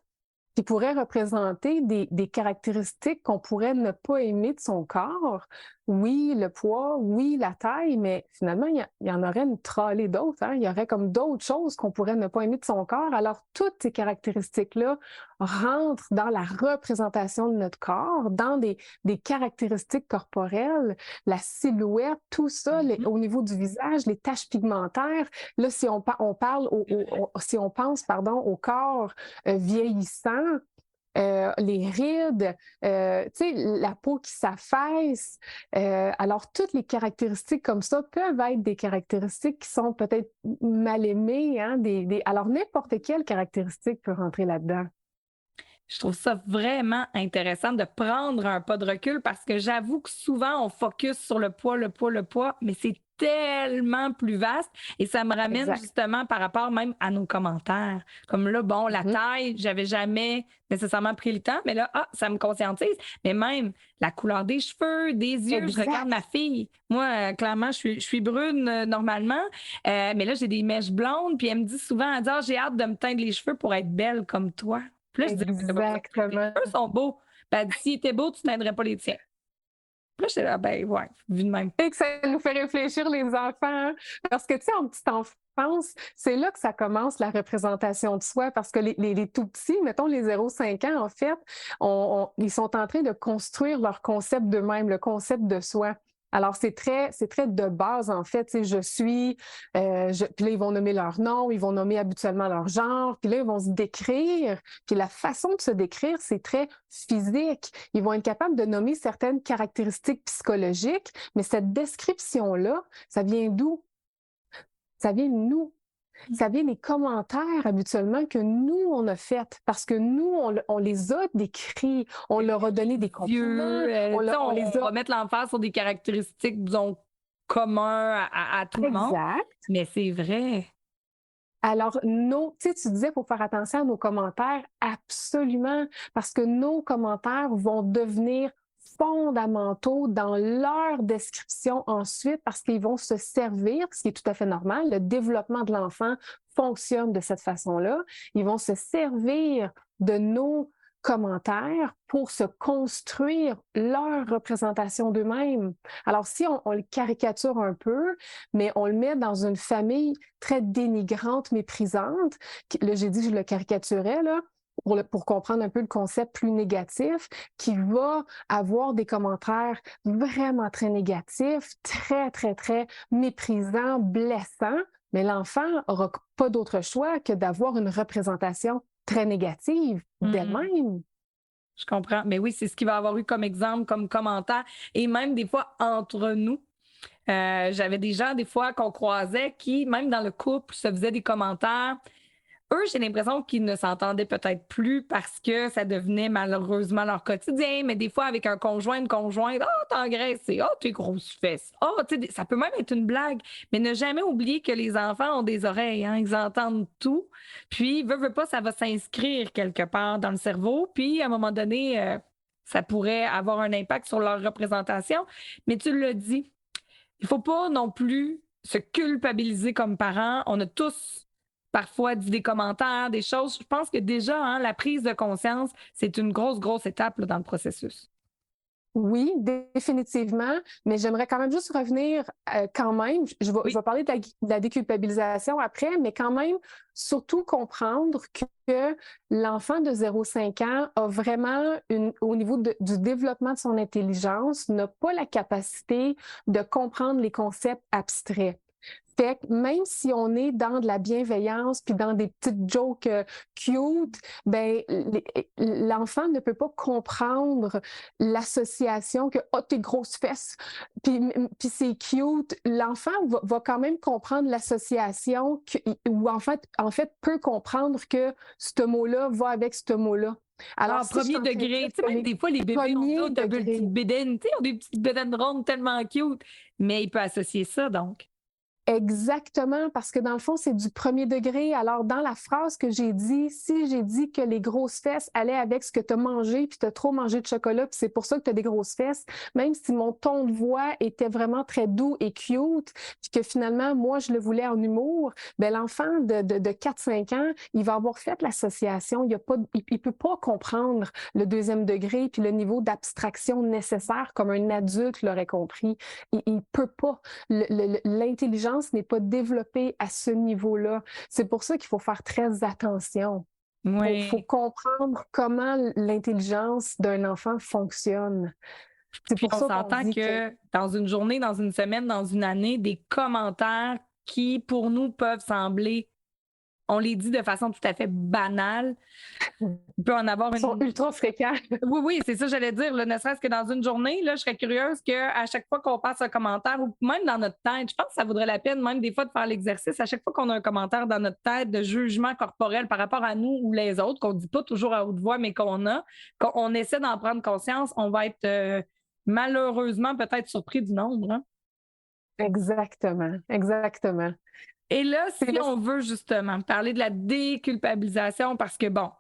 Qui pourrait représenter des caractéristiques qu'on pourrait ne pas aimer de son corps. Oui, le poids, oui, la taille, mais finalement, il y en aurait une tralée d'autres. Hein? Il y aurait comme d'autres choses qu'on pourrait ne pas aimer de son corps. Alors, toutes ces caractéristiques-là rentrent dans la représentation de notre corps, dans des caractéristiques corporelles, la silhouette, tout ça, au niveau du visage, les taches pigmentaires. Là, si on parle, si on pense, pardon, au corps vieillissant, les rides, la peau qui s'affaisse. Alors, toutes les caractéristiques comme ça peuvent être des caractéristiques qui sont peut-être mal aimées. Hein, Alors, n'importe quelle caractéristique peut rentrer là-dedans. Je trouve ça vraiment intéressant de prendre un pas de recul parce que j'avoue que souvent, on focus sur le poids, le poids, le poids, mais c'est tellement plus vaste et ça me ramène Exact. justement par rapport même à nos commentaires. Comme là, bon, la taille, j'avais jamais nécessairement pris le temps, mais là, ça me conscientise. Mais même la couleur des cheveux, des yeux, Exact. je regarde ma fille. Moi, clairement, je suis brune normalement, mais là, j'ai des mèches blondes, puis elle me dit souvent, elle dit, ah, j'ai hâte de me teindre les cheveux pour être belle comme toi. Puis là, je dis, Exactement. les cheveux sont beaux. Ben, elle dit, s'ils étaient beaux, tu n'aiderais pas les tiens. Puis là, j'étais là, ben ouais, vu de même. Et que ça nous fait réfléchir les enfants. Hein? Parce que, tu sais, en petite enfance, c'est là que ça commence la représentation de soi. Parce que les tout petits, mettons les 0-5 ans, en fait, ils sont en train de construire leur concept d'eux-mêmes, le concept de soi. Alors, c'est très de base, en fait. Tu sais, je suis, puis là, ils vont nommer leur nom, ils vont nommer habituellement leur genre, puis là, ils vont se décrire. Puis la façon de se décrire, c'est très physique. Ils vont être capables de nommer certaines caractéristiques psychologiques, mais cette description-là, ça vient d'où? Ça vient de nous. Ça vient des commentaires habituellement que nous, on a fait parce que nous, on les a décrits, on leur a donné des compliments. On les a... va mettre l'emphase sur des caractéristiques, disons, communs à tout le monde. Exact. Mais c'est vrai. Alors, tu disais, il faut faire attention à nos commentaires, absolument, parce que nos commentaires vont devenir fondamentaux dans leur description ensuite parce qu'ils vont se servir, ce qui est tout à fait normal, le développement de l'enfant fonctionne de cette façon-là, ils vont se servir de nos commentaires pour se construire leur représentation d'eux-mêmes. Alors, si on le caricature un peu, mais on le met dans une famille très dénigrante, méprisante, là, j'ai dit que je le caricaturais, là, pour comprendre un peu le concept plus négatif, qui va avoir des commentaires vraiment très négatifs, très, très, très méprisants, blessants, mais l'enfant n'aura pas d'autre choix que d'avoir une représentation très négative d'elle-même. Je comprends. Mais oui, c'est ce qu'il va avoir eu comme exemple, comme commentaire, et même des fois entre nous. J'avais des gens, des fois, qu'on croisait qui, même dans le couple, se faisaient des commentaires. Eux, j'ai l'impression qu'ils ne s'entendaient peut-être plus parce que ça devenait malheureusement leur quotidien, mais des fois avec un conjoint, une conjointe, « oh, t'es engraissé, oh, t'es grosse fesses. Oh, tu sais, ça peut même être une blague, mais ne jamais oublier que les enfants ont des oreilles, hein, ils entendent tout. Puis, veut pas, ça va s'inscrire quelque part dans le cerveau, puis à un moment donné, ça pourrait avoir un impact sur leur représentation. Mais tu l'as dit, il faut pas non plus se culpabiliser comme parents. On a tous parfois dit des commentaires, des choses. Je pense que déjà, hein, la prise de conscience, c'est une grosse étape là, dans le processus. Oui, définitivement, mais j'aimerais quand même juste revenir quand même, je vais parler de la déculpabilisation après, mais quand même, surtout comprendre que l'enfant de 0,5 ans a vraiment, au niveau du développement de son intelligence, n'a pas la capacité de comprendre les concepts abstraits. Fait que même si on est dans de la bienveillance puis dans des petites jokes cute, ben l'enfant ne peut pas comprendre l'association que oh tes grosses fesses puis c'est cute. L'enfant va quand même comprendre l'association ou en fait peut comprendre que ce mot-là va avec ce mot-là. Alors, premier degré, tu sais, même des fois, les bébés ont des petites bédaines, tu sais, ont des petites bédaines rondes tellement cute, mais il peut associer ça, donc. Exactement, parce que dans le fond, c'est du premier degré. Alors, dans la phrase que j'ai dit, si j'ai dit que les grosses fesses allaient avec ce que tu as mangé, puis tu as trop mangé de chocolat, puis c'est pour ça que tu as des grosses fesses, même si mon ton de voix était vraiment très doux et cute, puis que finalement, moi, je le voulais en humour, bien, l'enfant de 4-5 ans, il va avoir fait l'association. Il peut pas comprendre le deuxième degré, puis le niveau d'abstraction nécessaire comme un adulte l'aurait compris. Il peut pas. L'intelligence n'est pas développée à ce niveau-là. C'est pour ça qu'il faut faire très attention. Oui. Il faut comprendre comment l'intelligence d'un enfant fonctionne. Puis on s'entend que dans une journée, dans une semaine, dans une année, des commentaires qui, pour nous, peuvent sembler, on les dit de façon tout à fait banale, il peut en avoir Ils sont ultra fréquents. Oui, c'est ça que j'allais dire. Là, ne serait-ce que dans une journée, là, je serais curieuse qu'à chaque fois qu'on passe un commentaire, ou même dans notre tête, je pense que ça vaudrait la peine même des fois de faire l'exercice. À chaque fois qu'on a un commentaire dans notre tête de jugement corporel par rapport à nous ou les autres, qu'on ne dit pas toujours à haute voix, mais qu'on essaie d'en prendre conscience, on va être malheureusement peut-être surpris du nombre. Hein? Exactement. Et là, si on veut justement parler de la déculpabilisation, parce que bon,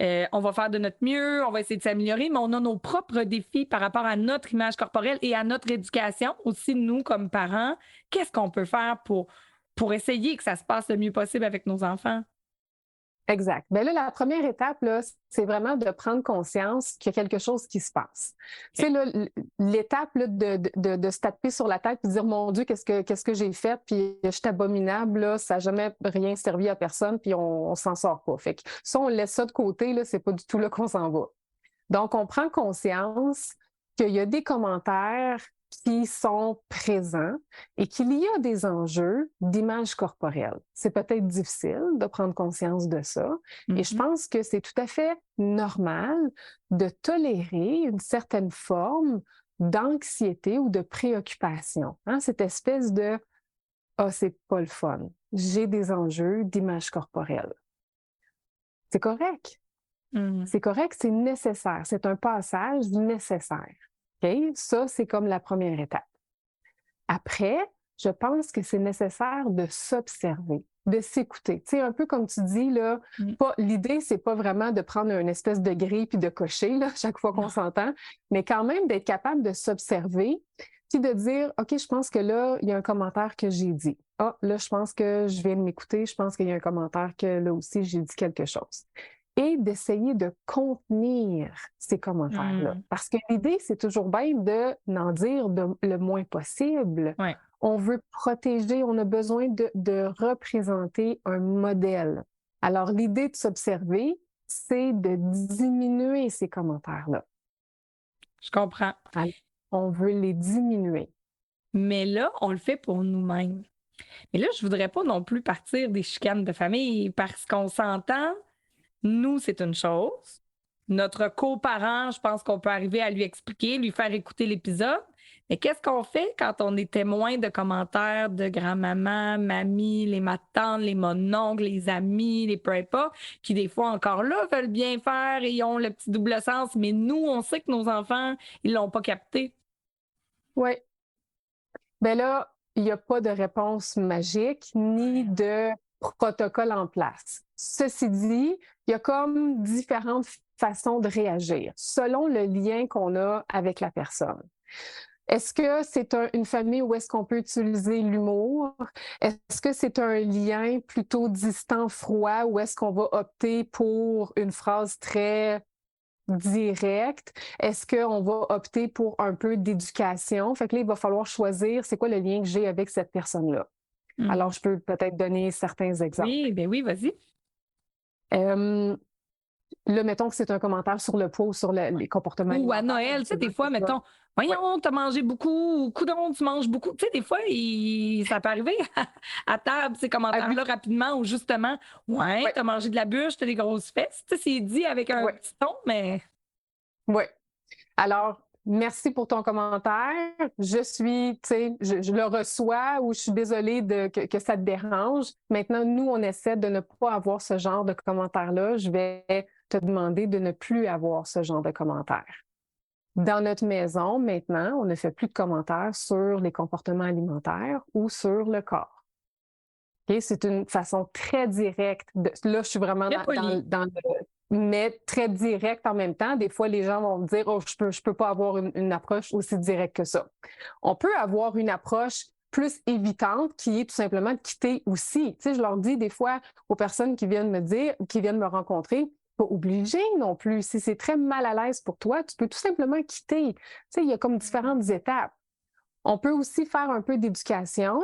on va faire de notre mieux, on va essayer de s'améliorer, mais on a nos propres défis par rapport à notre image corporelle et à notre éducation, aussi nous comme parents. Qu'est-ce qu'on peut faire pour essayer que ça se passe le mieux possible avec nos enfants? Exact. Bien là, la première étape, là, c'est vraiment de prendre conscience qu'il y a quelque chose qui se passe. Okay. Tu sais, l'étape là, de se taper sur la tête et de dire, mon Dieu, qu'est-ce que j'ai fait, puis je suis abominable, là, ça n'a jamais rien servi à personne, puis on s'en sort pas. Fait que ça, on laisse ça de côté, là, c'est pas du tout là qu'on s'en va. Donc, on prend conscience qu'il y a des commentaires qui sont présents et qu'il y a des enjeux d'image corporelle. C'est peut-être difficile de prendre conscience de ça. Mm-hmm. Et je pense que c'est tout à fait normal de tolérer une certaine forme d'anxiété ou de préoccupation. Hein? Cette espèce de « ah, c'est pas le fun, j'ai des enjeux d'image corporelle ». C'est correct. Mm-hmm. C'est correct, c'est nécessaire. C'est un passage nécessaire. Okay? Ça, c'est comme la première étape. Après, je pense que c'est nécessaire de s'observer, de s'écouter. Tu sais, un peu comme tu dis, là, l'idée, c'est pas vraiment de prendre une espèce de grille puis de cocher là, chaque fois qu'on s'entend, mais quand même d'être capable de s'observer puis de dire, OK, je pense que là, il y a un commentaire que j'ai dit. Ah, là, je pense que je viens de m'écouter, je pense qu'il y a un commentaire que là aussi, j'ai dit quelque chose. Et d'essayer de contenir ces commentaires-là. Parce que l'idée, c'est toujours bien de n'en dire le moins possible. Ouais. On veut protéger, on a besoin de représenter un modèle. Alors, l'idée de s'observer, c'est de diminuer ces commentaires-là. Je comprends. Alors, on veut les diminuer. Mais là, on le fait pour nous-mêmes. Mais là, je voudrais pas non plus partir des chicanes de famille parce qu'on s'entend. Nous, c'est une chose. Notre coparent, je pense qu'on peut arriver à lui expliquer, lui faire écouter l'épisode. Mais qu'est-ce qu'on fait quand on est témoin de commentaires de grand-maman, mamie, les matantes, les mononcles, les amis, les peu importe, qui des fois encore là veulent bien faire et ils ont le petit double sens, mais nous, on sait que nos enfants, ils l'ont pas capté. Oui. Bien là, il n'y a pas de réponse magique ni de protocole en place. Ceci dit, il y a comme différentes façons de réagir selon le lien qu'on a avec la personne. Est-ce que c'est une famille où est-ce qu'on peut utiliser l'humour? Est-ce que c'est un lien plutôt distant, froid, ou est-ce qu'on va opter pour une phrase très directe? Est-ce qu'on va opter pour un peu d'éducation? Fait que là, il va falloir choisir c'est quoi le lien que j'ai avec cette personne-là. Alors, je peux peut-être donner certains exemples. Oui, ben oui, vas-y. Là, mettons que c'est un commentaire sur le poids ou sur les comportements Ou à alimentaires. Noël, tu sais, des fois, mettons, voyons, t'as mangé beaucoup, ou coudonc, tu manges beaucoup. Tu sais, des fois, ça peut arriver à table, ces commentaires-là, rapidement, ou justement, t'as mangé de la bûche, t'as des grosses fesses. Tu sais, c'est dit avec un petit ton, mais. Oui. Alors, merci pour ton commentaire. Je suis, tu sais, je le reçois ou je suis désolée que ça te dérange. Maintenant, nous, on essaie de ne pas avoir ce genre de commentaires-là. Je vais te demander de ne plus avoir ce genre de commentaires. Dans notre maison, maintenant, on ne fait plus de commentaires sur les comportements alimentaires ou sur le corps. Okay? C'est une façon très directe. Là, je suis vraiment dans le... Mais très directe en même temps. Des fois, les gens vont me dire « Oh, je peux pas avoir une approche aussi directe que ça. » On peut avoir une approche plus évitante qui est tout simplement de quitter aussi. Tu sais, je leur dis des fois aux personnes qui viennent me rencontrer, pas obligé non plus. Si c'est très mal à l'aise pour toi, tu peux tout simplement quitter. Tu sais, il y a comme différentes étapes. On peut aussi faire un peu d'éducation.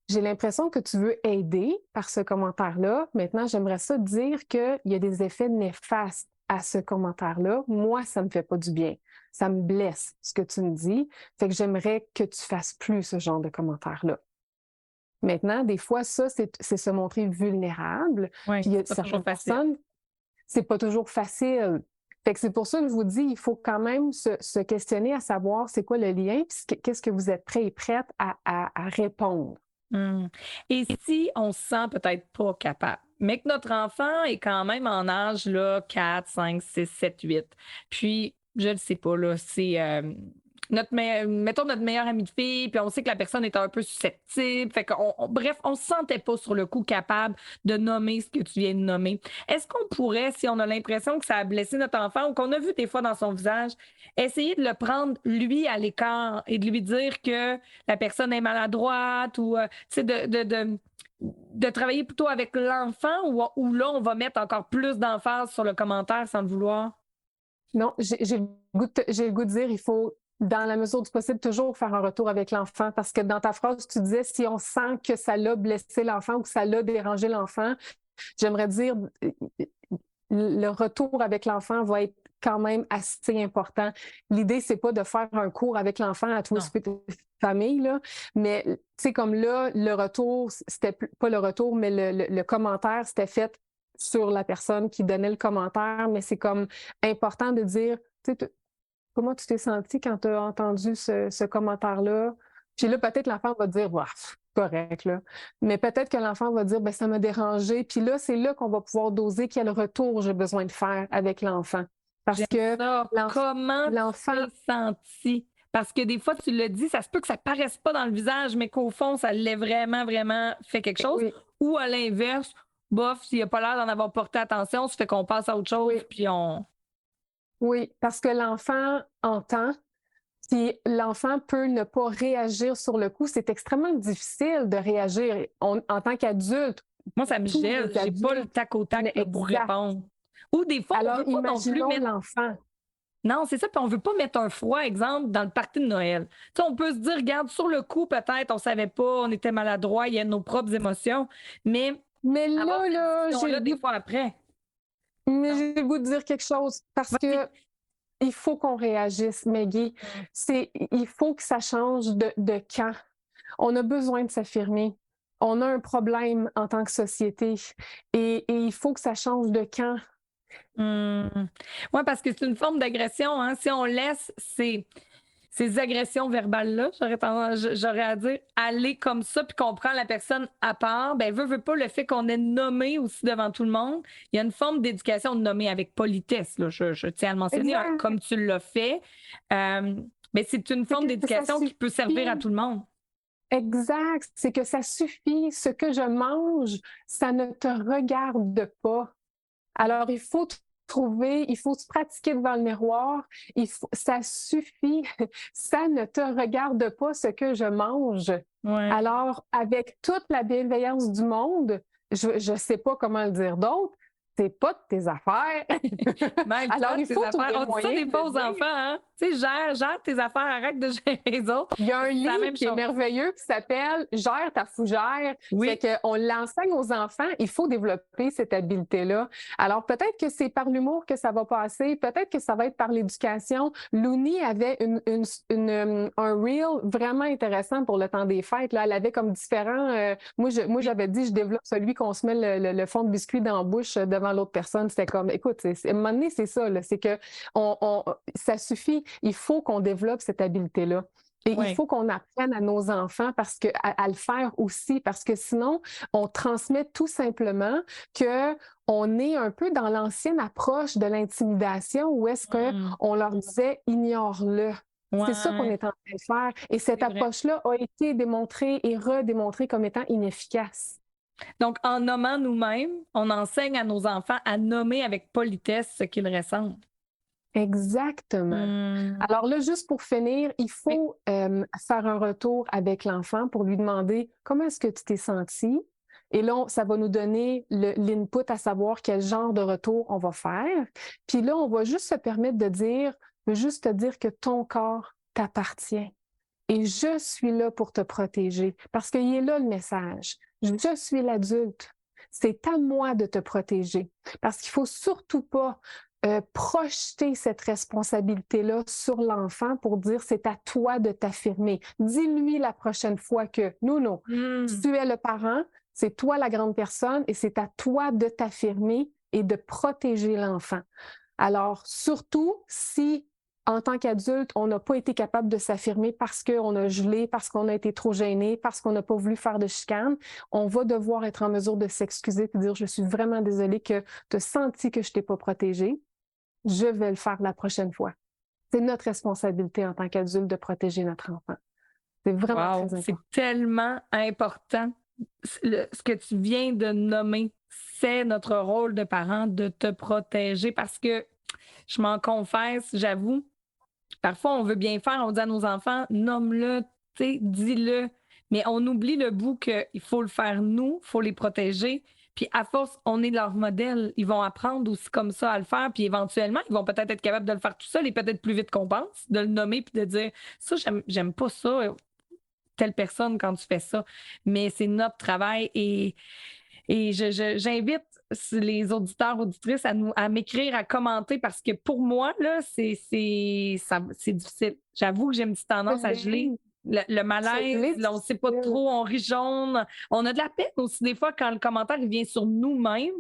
J'ai l'impression que tu veux aider par ce commentaire-là. Maintenant, j'aimerais ça dire qu'il y a des effets néfastes à ce commentaire-là. Moi, ça me fait pas du bien. Ça me blesse, ce que tu me dis. Fait que j'aimerais que tu fasses plus ce genre de commentaire-là. Maintenant, des fois, ça, c'est se montrer vulnérable. Oui, puis il y a certaines personnes, c'est pas toujours facile. Fait que c'est pour ça que je vous dis, il faut quand même se questionner à savoir c'est quoi le lien, puis qu'est-ce que vous êtes prêt et prête à répondre. Et si on se sent peut-être pas capable, mais que notre enfant est quand même en âge là, 4, 5, 6, 7, 8, puis je ne sais pas, là, c'est mettons notre meilleure amie de fille, puis on sait que la personne est un peu susceptible, fait bref, on se sentait pas sur le coup capable de nommer ce que tu viens de nommer. Est-ce qu'on pourrait, si on a l'impression que ça a blessé notre enfant ou qu'on a vu des fois dans son visage, essayer de le prendre, lui, à l'écart et de lui dire que la personne est maladroite ou, tu sais, de travailler plutôt avec l'enfant ou là, on va mettre encore plus d'emphase sur le commentaire sans le vouloir? Non, j'ai le goût de dire, il faut, dans la mesure du possible, toujours faire un retour avec l'enfant parce que dans ta phrase, tu disais si on sent que ça l'a blessé l'enfant ou que ça l'a dérangé l'enfant, j'aimerais dire le retour avec l'enfant va être quand même assez important. L'idée, c'est pas de faire un cours avec l'enfant à tous les familles, là, mais tu sais, comme là, le retour, c'était pas le retour, mais le commentaire, c'était fait sur la personne qui donnait le commentaire, mais c'est comme important de dire, tu sais, comment tu t'es senti quand tu as entendu ce commentaire-là? Puis là, peut-être l'enfant va dire, ouais, correct, là. Mais peut-être que l'enfant va dire, ben ça m'a dérangé. Puis là, c'est là qu'on va pouvoir doser quel retour j'ai besoin de faire avec l'enfant. Parce que comment l'enfant tu t'es senti? Parce que des fois, tu le dis, ça se peut que ça paraisse pas dans le visage, mais qu'au fond, ça l'ait vraiment, vraiment fait quelque chose. Oui. Ou à l'inverse, bof, s'il n'a pas l'air d'en avoir porté attention, ça fait qu'on passe à autre chose, puis on... Oui, parce que l'enfant entend, puis l'enfant peut ne pas réagir sur le coup. C'est extrêmement difficile de réagir en tant qu'adulte. Moi, ça me gèle. J'ai pas le tac au tac pour répondre. Ou des fois, alors, on veut pas non plus mettre l'enfant. Non, c'est ça, puis on veut pas mettre un froid, exemple, dans le party de Noël. Tu sais, on peut se dire, regarde, sur le coup, peut-être, on savait pas, on était maladroit, il y a nos propres émotions, mais là, j'ai des fois après. Mais j'ai le goût de dire quelque chose parce que il faut qu'on réagisse, Maggie. Il faut que ça change de camp. On a besoin de s'affirmer. On a un problème en tant que société et il faut que ça change de camp. Oui, parce que c'est une forme d'agression. Hein? Si on laisse ces agressions verbales-là, j'aurais à dire, aller comme ça, puis qu'on prend la personne à part, ben veut pas le fait qu'on ait nommé aussi devant tout le monde. Il y a une forme d'éducation de nommer avec politesse, là, je tiens à le mentionner, hein, comme tu l'as fait. Mais c'est une forme d'éducation qui peut servir à tout le monde. Exact. C'est que ça suffit. Ce que je mange, ça ne te regarde pas. Alors, il faut trouver, il faut se pratiquer devant le miroir, ça suffit, ça ne te regarde pas ce que je mange. Ouais. Alors, avec toute la bienveillance du monde, je ne sais pas comment le dire d'autre, c'est pas de tes affaires. Même Alors, toi, il tes faut affaires. trouver On le dit ça moyen des fois de aux dire. enfants, hein? Tu sais, gère tes affaires, arrête de gérer les autres. Il y a un C'est la livre même qui est chose. merveilleux qui s'appelle Gère ta fougère. Oui. Fait qu'on l'enseigne aux enfants, il faut développer cette habileté-là. Alors peut-être que c'est par l'humour que ça va passer, peut-être que ça va être par l'éducation. Looney avait un reel vraiment intéressant pour le temps des fêtes. Là. Elle avait comme différents. Moi, j'avais dit, je développe celui qu'on se met le fond de biscuit dans la bouche devant l'autre personne. C'était comme, écoute, à un moment donné, c'est ça, là, c'est que ça suffit. Il faut qu'on développe cette habileté-là. Et Oui. il faut qu'on apprenne à nos enfants à le faire aussi, parce que sinon, on transmet tout simplement qu'on est un peu dans l'ancienne approche de l'intimidation où est-ce qu'on leur disait « ignore-le ». C'est ça qu'on est en train de faire. Et cette approche-là a été démontrée et redémontrée comme étant inefficace. Donc, en nommant nous-mêmes, on enseigne à nos enfants à nommer avec politesse ce qu'ils ressentent. Exactement. Alors là, juste pour finir, il faut faire un retour avec l'enfant pour lui demander comment est-ce que tu t'es senti. Et là, ça va nous donner l'input à savoir quel genre de retour on va faire. Puis là, on va juste se permettre de dire, juste te dire que ton corps t'appartient. Et je suis là pour te protéger. Parce qu'il est là le message. Je suis l'adulte. C'est à moi de te protéger. Parce qu'il ne faut surtout pas projeter cette responsabilité-là sur l'enfant pour dire c'est à toi de t'affirmer. Dis-lui la prochaine fois que non, tu es le parent, c'est toi la grande personne et c'est à toi de t'affirmer et de protéger l'enfant. Alors, surtout si en tant qu'adulte, on n'a pas été capable de s'affirmer parce qu'on a gelé, parce qu'on a été trop gêné, parce qu'on n'a pas voulu faire de chicane, on va devoir être en mesure de s'excuser et dire « Je suis vraiment désolée que tu as senti que je ne t'ai pas protégée. Je vais le faire la prochaine fois. » C'est notre responsabilité en tant qu'adulte de protéger notre enfant. C'est vraiment très important. C'est tellement important. Ce que tu viens de nommer, c'est notre rôle de parent de te protéger parce que je m'en confesse, j'avoue, parfois on veut bien faire, on dit à nos enfants, nomme-le, dis-le, mais on oublie le bout qu'il faut le faire nous, il faut les protéger. Puis à force, on est leur modèle. Ils vont apprendre aussi comme ça à le faire. Puis éventuellement, ils vont peut-être être capables de le faire tout seul et peut-être plus vite qu'on pense, de le nommer puis de dire ça, j'aime pas ça, telle personne quand tu fais ça. Mais c'est notre travail et j'invite les auditeurs, auditrices à m'écrire, à commenter parce que pour moi, là, c'est difficile. J'avoue que j'ai une petite tendance à geler. Le malaise, là, on ne sait pas trop, on rit jaune. On a de la peine aussi des fois quand le commentaire il vient sur nous-mêmes.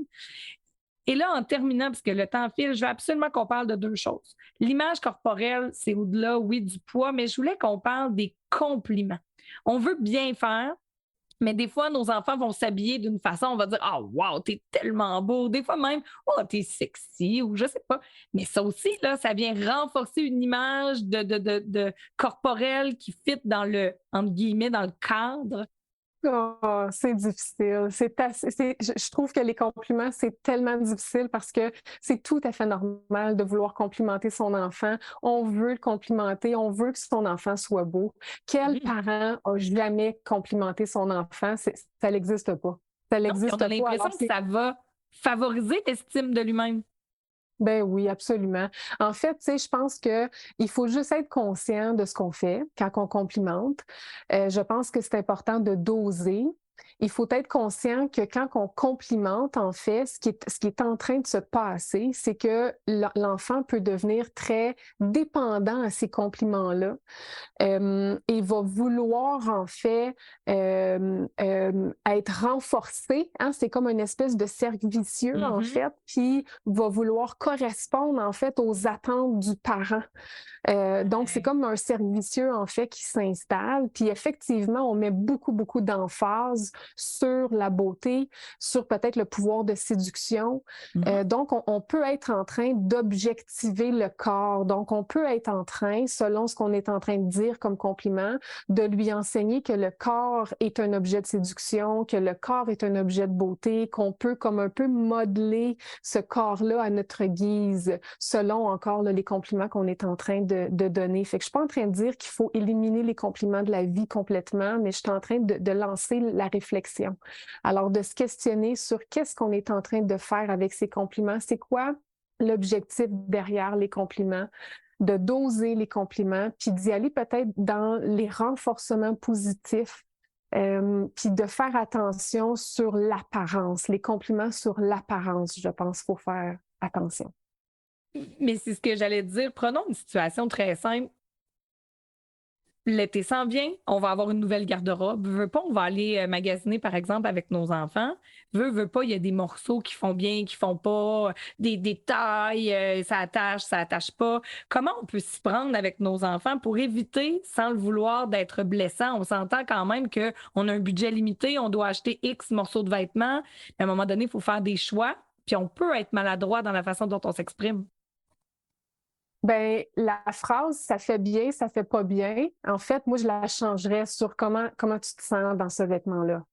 Et là, en terminant, parce que le temps file, je veux absolument qu'on parle de deux choses. L'image corporelle, c'est au-delà, oui, du poids, mais je voulais qu'on parle des compliments. On veut bien faire, mais des fois, nos enfants vont s'habiller d'une façon, on va dire « Ah, oh, wow, t'es tellement beau ». Des fois même « Oh, t'es sexy » ou je sais pas. Mais ça aussi, là, ça vient renforcer une image de corporelle qui fit dans le, entre guillemets, dans le cadre. Oh, c'est difficile. Je trouve que les compliments, c'est tellement difficile parce que c'est tout à fait normal de vouloir complimenter son enfant. On veut le complimenter, on veut que son enfant soit beau. Quel parent a jamais complimenté son enfant? Ça n'existe pas. Ça n'existe pas. On a l'impression que ça va favoriser l'estime de lui-même. Ben oui, absolument. En fait, tu sais, je pense qu'il faut juste être conscient de ce qu'on fait quand on complimente. Je pense que c'est important de doser. Il faut être conscient que quand on complimente, en fait, ce qui est en train de se passer, c'est que l'enfant peut devenir très dépendant à ces compliments-là et va vouloir, en fait, être renforcé. Hein? C'est comme une espèce de cercle vicieux, en fait, puis va vouloir correspondre, en fait, aux attentes du parent. Donc, c'est comme un cercle vicieux, en fait, qui s'installe. Puis effectivement, on met beaucoup, beaucoup d'emphase base sur la beauté, sur peut-être le pouvoir de séduction. Donc, on peut être en train d'objectiver le corps. Donc, on peut être en train, selon ce qu'on est en train de dire comme compliment, de lui enseigner que le corps est un objet de séduction, que le corps est un objet de beauté, qu'on peut comme un peu modeler ce corps-là à notre guise, selon encore là, les compliments qu'on est en train de donner. Fait que je suis pas en train de dire qu'il faut éliminer les compliments de la vie complètement, mais je suis en train de lancer la réflexion. Alors, de se questionner sur qu'est-ce qu'on est en train de faire avec ces compliments, c'est quoi l'objectif derrière les compliments, de doser les compliments, puis d'y aller peut-être dans les renforcements positifs, puis de faire attention sur l'apparence, les compliments sur l'apparence, je pense qu'il faut faire attention. Mais c'est ce que j'allais dire. Prenons une situation très simple. L'été s'en vient, on va avoir une nouvelle garde-robe. Veux pas, on va aller magasiner, par exemple, avec nos enfants. Veux pas, il y a des morceaux qui font bien, qui font pas, des tailles, ça attache pas. Comment on peut s'y prendre avec nos enfants pour éviter, sans le vouloir, d'être blessant? On s'entend quand même qu'on a un budget limité, on doit acheter X morceaux de vêtements. À un moment donné, il faut faire des choix, puis on peut être maladroit dans la façon dont on s'exprime. Ben, la phrase « ça fait bien, ça fait pas bien », en fait, moi, je la changerais sur comment tu te sens dans ce vêtement-là.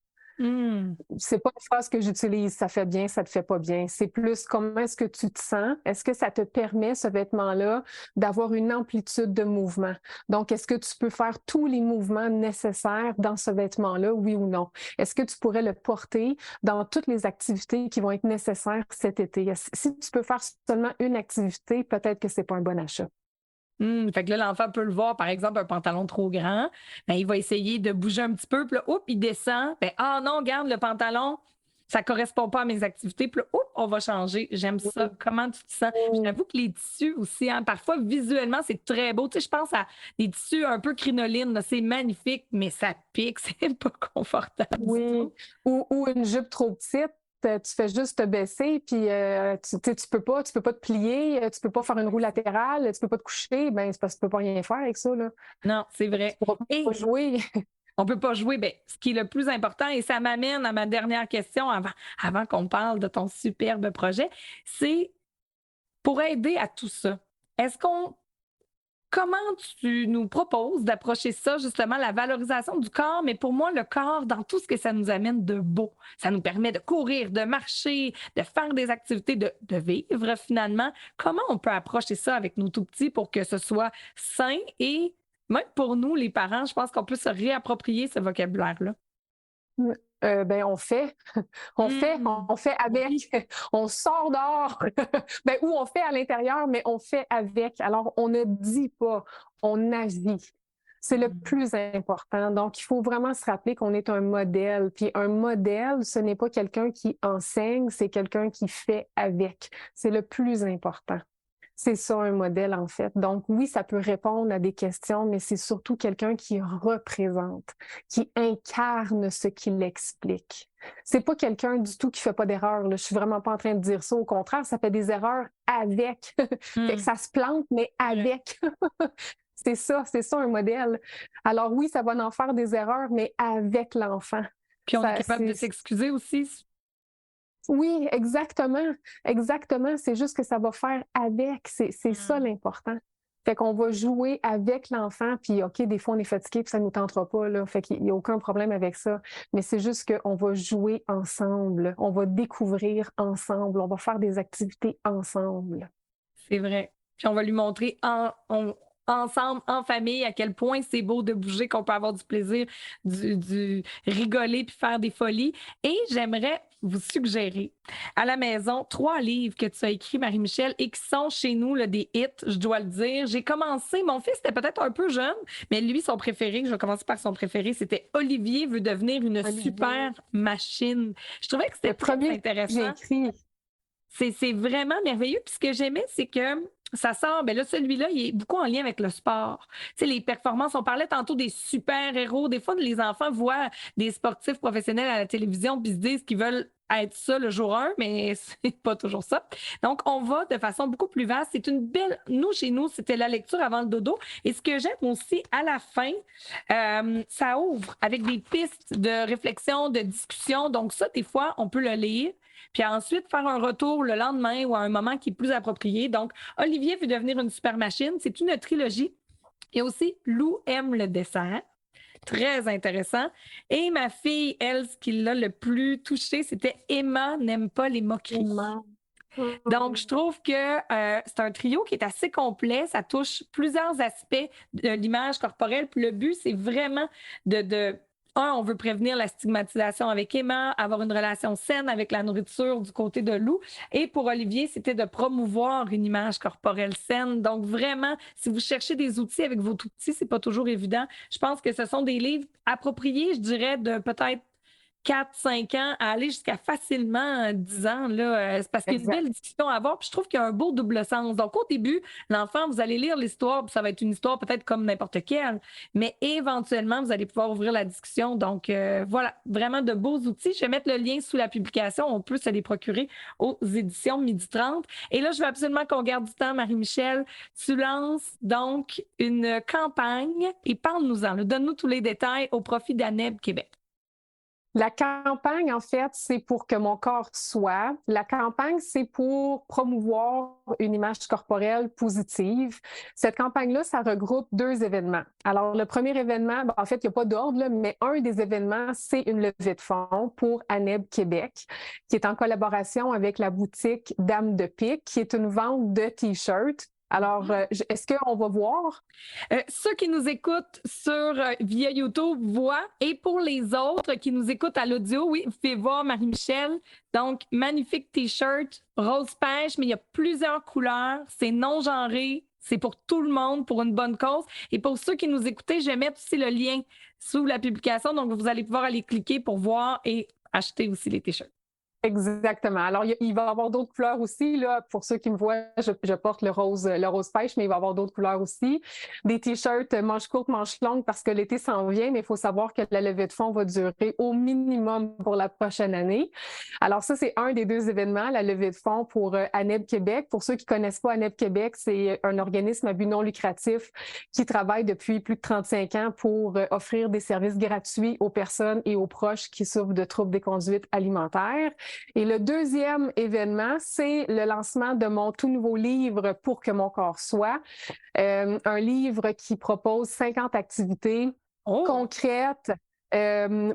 C'est pas une phrase que j'utilise « ça fait bien, ça te fait pas bien ». C'est plus comment est-ce que tu te sens? Est-ce que ça te permet, ce vêtement-là, d'avoir une amplitude de mouvement? Donc, est-ce que tu peux faire tous les mouvements nécessaires dans ce vêtement-là, oui ou non? Est-ce que tu pourrais le porter dans toutes les activités qui vont être nécessaires cet été? Si tu peux faire seulement une activité, peut-être que c'est pas un bon achat. Fait que là, l'enfant peut le voir, par exemple, un pantalon trop grand. Ben, il va essayer de bouger un petit peu, puis là, il descend. Ben, ah non, regarde, le pantalon, ça ne correspond pas à mes activités. Puis là, on va changer. J'aime ça. Comment tu te sens? J'avoue que les tissus aussi, hein, parfois, visuellement, c'est très beau. Tu sais, je pense à des tissus un peu crinoline. C'est magnifique, mais ça pique. C'est pas confortable. Oui. Ou une jupe trop petite. Tu fais juste te baisser, puis tu peux pas te plier, tu peux pas faire une roue latérale, tu peux pas te coucher, ben c'est parce que tu peux pas rien faire avec ça, là. Non, c'est vrai. Tu pourras pas jouer. On peut pas jouer. Ben, ce qui est le plus important, et ça m'amène à ma dernière question avant qu'on parle de ton superbe projet, c'est pour aider à tout ça. Comment tu nous proposes d'approcher ça, justement, la valorisation du corps, mais pour moi, le corps, dans tout ce que ça nous amène de beau. Ça nous permet de courir, de marcher, de faire des activités, de vivre finalement. Comment on peut approcher ça avec nos tout-petits pour que ce soit sain et même pour nous, les parents, je pense qu'on peut se réapproprier ce vocabulaire-là. Ben, on fait avec, on sort dehors, ben, ou on fait à l'intérieur, mais on fait avec. Alors, on ne dit pas, on agit. C'est le plus important. Donc, il faut vraiment se rappeler qu'on est un modèle. Puis un modèle, ce n'est pas quelqu'un qui enseigne, c'est quelqu'un qui fait avec. C'est le plus important. C'est ça, un modèle, en fait. Donc, oui, ça peut répondre à des questions, mais c'est surtout quelqu'un qui représente, qui incarne ce qu'il explique. C'est pas quelqu'un du tout qui fait pas d'erreurs. Je suis vraiment pas en train de dire ça. Au contraire, ça fait des erreurs avec. Fait que ça se plante, mais avec. C'est ça un modèle. Alors oui, ça va en faire des erreurs, mais avec l'enfant. Puis on est capable de s'excuser aussi. Oui, exactement. Exactement. C'est juste que ça va faire avec. C'est ça l'important. Fait qu'on va jouer avec l'enfant, puis OK, des fois on est fatigué, puis ça ne nous tentera pas, là. Fait qu'il n'y a aucun problème avec ça. Mais c'est juste qu'on va jouer ensemble. On va découvrir ensemble. On va faire des activités ensemble. C'est vrai. Puis on va lui montrer ensemble, en famille, à quel point c'est beau de bouger, qu'on peut avoir du plaisir, du rigoler puis faire des folies. Et j'aimerais vous suggérer à la maison 3 livres que tu as écrits, Marie-Michel, et qui sont chez nous là, des hits, je dois le dire. J'ai commencé, mon fils était peut-être un peu jeune, mais lui, son préféré, je vais commencer par son préféré, c'était Olivier veut devenir une super machine. Je trouvais que c'était très intéressant. C'est vraiment merveilleux. Puis ce que j'aimais, c'est que ça sort, ben là, celui-là, il est beaucoup en lien avec le sport. Tu sais, les performances, on parlait tantôt des super-héros. Des fois, les enfants voient des sportifs professionnels à la télévision puis se disent qu'ils veulent être ça le jour 1, mais c'est pas toujours ça. Donc, on va de façon beaucoup plus vaste. C'est une belle... Nous, chez nous, c'était la lecture avant le dodo. Et ce que j'aime aussi, à la fin, ça ouvre avec des pistes de réflexion, de discussion. Donc ça, des fois, on peut le lire, puis ensuite faire un retour le lendemain ou à un moment qui est plus approprié. Donc, Olivier veut devenir une super machine. C'est une trilogie. Il y a aussi Lou aime le dessert. Très intéressant. Et ma fille, elle, ce qui l'a le plus touchée, c'était Emma n'aime pas les moqueries. Donc, je trouve que c'est un trio qui est assez complet. Ça touche plusieurs aspects de l'image corporelle. Puis le but, c'est vraiment on veut prévenir la stigmatisation avec Emma, avoir une relation saine avec la nourriture du côté de Lou. Et pour Olivier, c'était de promouvoir une image corporelle saine. Donc, vraiment, si vous cherchez des outils avec vos tout-petits, c'est pas toujours évident. Je pense que ce sont des livres appropriés, je dirais, de peut-être 4-5 ans à aller jusqu'à facilement 10 ans. Là, c'est parce qu'il y a une belle discussion à avoir. Puis je trouve qu'il y a un beau double sens. Donc, au début, l'enfant, vous allez lire l'histoire, puis ça va être une histoire peut-être comme n'importe quelle, mais éventuellement, vous allez pouvoir ouvrir la discussion. Donc, voilà, vraiment de beaux outils. Je vais mettre le lien sous la publication. On peut se les procurer aux éditions Midi 30. Et là, je veux absolument qu'on garde du temps, Marie-Michel. Tu lances donc une campagne et parle-nous-en. Donne-nous tous les détails au profit d'ANEB Québec. La campagne, en fait, c'est pour que mon corps soit. La campagne, c'est pour promouvoir une image corporelle positive. Cette campagne-là, ça regroupe 2 événements. Alors, le premier événement, en fait, il n'y a pas d'ordre, là, mais un des événements, c'est une levée de fonds pour ANEB Québec, qui est en collaboration avec la boutique Dame de Pique, qui est une vente de T-shirts. Alors, est-ce qu'on va voir? Ceux qui nous écoutent via YouTube voient. Et pour les autres qui nous écoutent à l'audio, oui, vous pouvez voir Marie-Michel. Donc, magnifique T-shirt, rose pêche, mais il y a plusieurs couleurs. C'est non-genré. C'est pour tout le monde, pour une bonne cause. Et pour ceux qui nous écoutent, je vais mettre aussi le lien sous la publication. Donc, vous allez pouvoir aller cliquer pour voir et acheter aussi les T-shirts. Exactement. Alors, il va y avoir d'autres couleurs aussi. Là, pour ceux qui me voient, je porte le rose pêche, mais il va y avoir d'autres couleurs aussi. Des T-shirts manches courtes, manches longues, parce que l'été s'en vient, mais il faut savoir que la levée de fonds va durer au minimum pour la prochaine année. Alors, ça, c'est un des 2 événements, la levée de fonds pour ANEB Québec. Pour ceux qui connaissent pas ANEB Québec, c'est un organisme à but non lucratif qui travaille depuis plus de 35 ans pour offrir des services gratuits aux personnes et aux proches qui souffrent de troubles des conduites alimentaires. Et le deuxième événement, c'est le lancement de mon tout nouveau livre « Pour que mon corps soit ». Un livre qui propose 50 activités concrètes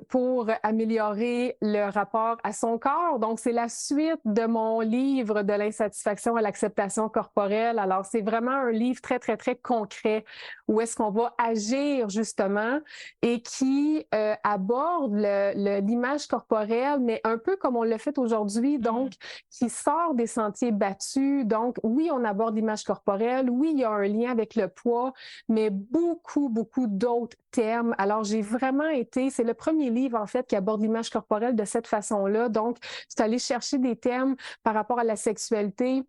pour améliorer le rapport à son corps. Donc, c'est la suite de mon livre de l'insatisfaction à l'acceptation corporelle. Alors, c'est vraiment un livre très, très, très concret où est-ce qu'on va agir justement et qui aborde l'image corporelle, mais un peu comme on l'a fait aujourd'hui, donc qui sort des sentiers battus. Donc, oui, on aborde l'image corporelle, oui, il y a un lien avec le poids, mais beaucoup, beaucoup d'autres thèmes. Alors, j'ai vraiment c'est le premier livre, en fait, qui aborde l'image corporelle de cette façon-là. Donc, c'est aller chercher des thèmes par rapport à la sexualité,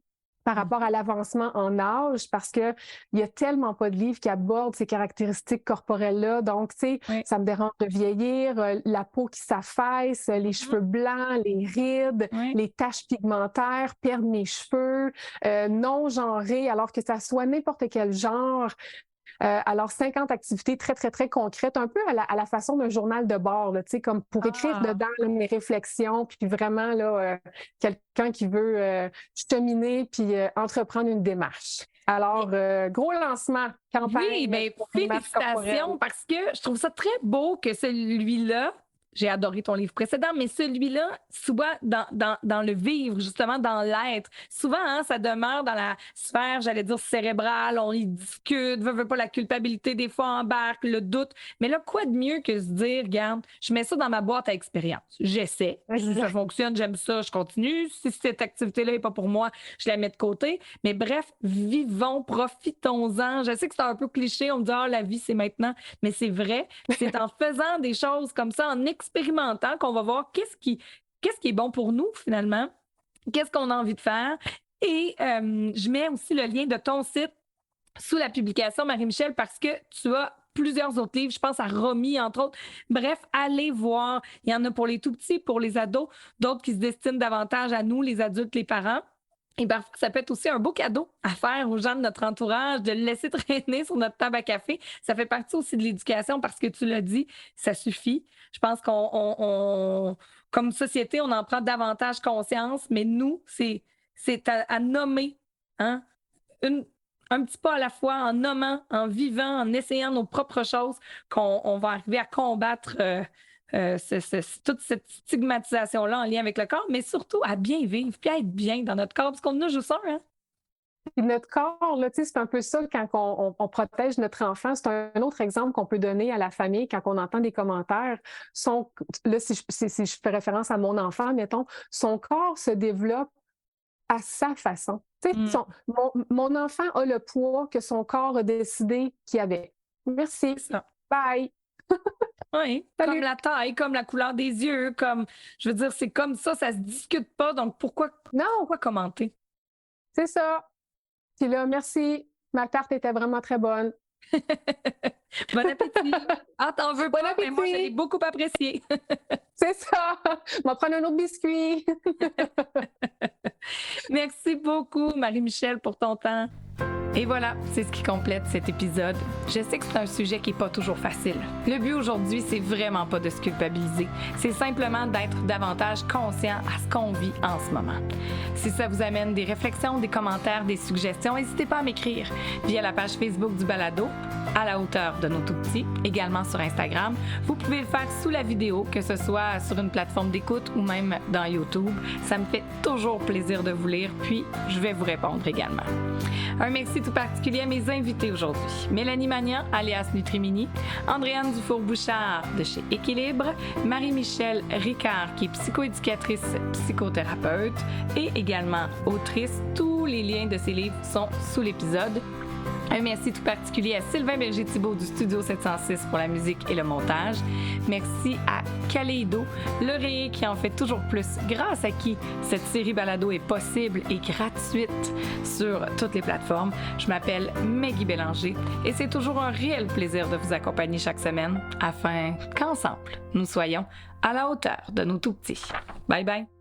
par rapport à l'avancement en âge, parce qu'il n'y a tellement pas de livres qui abordent ces caractéristiques corporelles-là. Donc, tu sais, ça me dérange de vieillir, la peau qui s'affaisse, les cheveux blancs, les rides, les taches pigmentaires, perdre mes cheveux, non genrés, alors que ça soit n'importe quel genre. Alors, 50 activités très, très, très concrètes, un peu à la façon d'un journal de bord, tu sais, comme pour écrire dedans là, mes réflexions, puis vraiment, là, quelqu'un qui veut cheminer puis entreprendre une démarche. Alors, gros lancement, campagne. Oui, bien, félicitations, parce que je trouve ça très beau que celui-là, j'ai adoré ton livre précédent, mais celui-là, souvent dans le vivre, justement, dans l'être, souvent, ça demeure dans la sphère, j'allais dire, cérébrale, on y discute, veut pas la culpabilité, des fois embarque, le doute. Mais là, quoi de mieux que se dire, regarde, je mets ça dans ma boîte à expérience. J'essaie. Si ça fonctionne, j'aime ça, je continue. Si cette activité-là n'est pas pour moi, je la mets de côté. Mais bref, vivons, profitons-en. Je sais que c'est un peu cliché, on me dit, la vie, c'est maintenant. Mais c'est vrai. C'est en faisant des choses comme ça, en expérimentant qu'on va voir qu'est-ce qui est bon pour nous, finalement, qu'est-ce qu'on a envie de faire. Et je mets aussi le lien de ton site sous la publication, Marie-Michel, parce que tu as plusieurs autres livres. Je pense à Romy, entre autres. Bref, allez voir. Il y en a pour les tout-petits, pour les ados, d'autres qui se destinent davantage à nous, les adultes, les parents. Et parfois, ça peut être aussi un beau cadeau à faire aux gens de notre entourage, de le laisser traîner sur notre table à café. Ça fait partie aussi de l'éducation parce que tu l'as dit, ça suffit. Je pense comme société, on en prend davantage conscience, mais nous, c'est à nommer, hein, un petit pas à la fois, en nommant, en vivant, en essayant nos propres choses, qu'on va arriver à combattre toute cette stigmatisation-là en lien avec le corps, mais surtout à bien vivre, puis à être bien dans notre corps, parce qu'on en a juste un, hein? Puis notre corps, là, c'est un peu ça quand on protège notre enfant. C'est un autre exemple qu'on peut donner à la famille quand on entend des commentaires. Là, si je fais référence à mon enfant, mettons, son corps se développe à sa façon. Mon enfant a le poids que son corps a décidé qu'il avait. Merci. Bye. Oui, comme la taille, comme la couleur des yeux, je veux dire, c'est comme ça se discute pas, donc pourquoi commenter? C'est ça. Puis là, merci, ma tarte était vraiment très bonne. Bon appétit! Ah, t'en veux pas, mais moi, je l'ai beaucoup apprécié. C'est ça! On va prendre un autre biscuit! Merci beaucoup, Marie-Michel, pour ton temps. Et voilà, c'est ce qui complète cet épisode. Je sais que c'est un sujet qui n'est pas toujours facile. Le but aujourd'hui, c'est vraiment pas de se culpabiliser. C'est simplement d'être davantage conscient à ce qu'on vit en ce moment. Si ça vous amène des réflexions, des commentaires, des suggestions, n'hésitez pas à m'écrire via la page Facebook du balado, à la hauteur de nos tout-petits, également sur Instagram. Vous pouvez le faire sous la vidéo, que ce soit sur une plateforme d'écoute ou même dans YouTube. Ça me fait toujours plaisir de vous lire, puis je vais vous répondre également. Un merci tout particulier à mes invités aujourd'hui. Mélanie Magnan, alias Nutrimini, Andréane Dufour-Bouchard de chez Équilibre, Marie-Michel Ricard, qui est psychoéducatrice, psychothérapeute et également autrice. Tous les liens de ses livres sont sous l'épisode. Un merci tout particulier à Sylvain Berger-Thibault du Studio 706 pour la musique et le montage. Merci à Kaleido, l'oreiller qui en fait toujours plus, grâce à qui cette série balado est possible et gratuite sur toutes les plateformes. Je m'appelle Maggie Bélanger et c'est toujours un réel plaisir de vous accompagner chaque semaine afin qu'ensemble, nous soyons à la hauteur de nos tout-petits. Bye bye!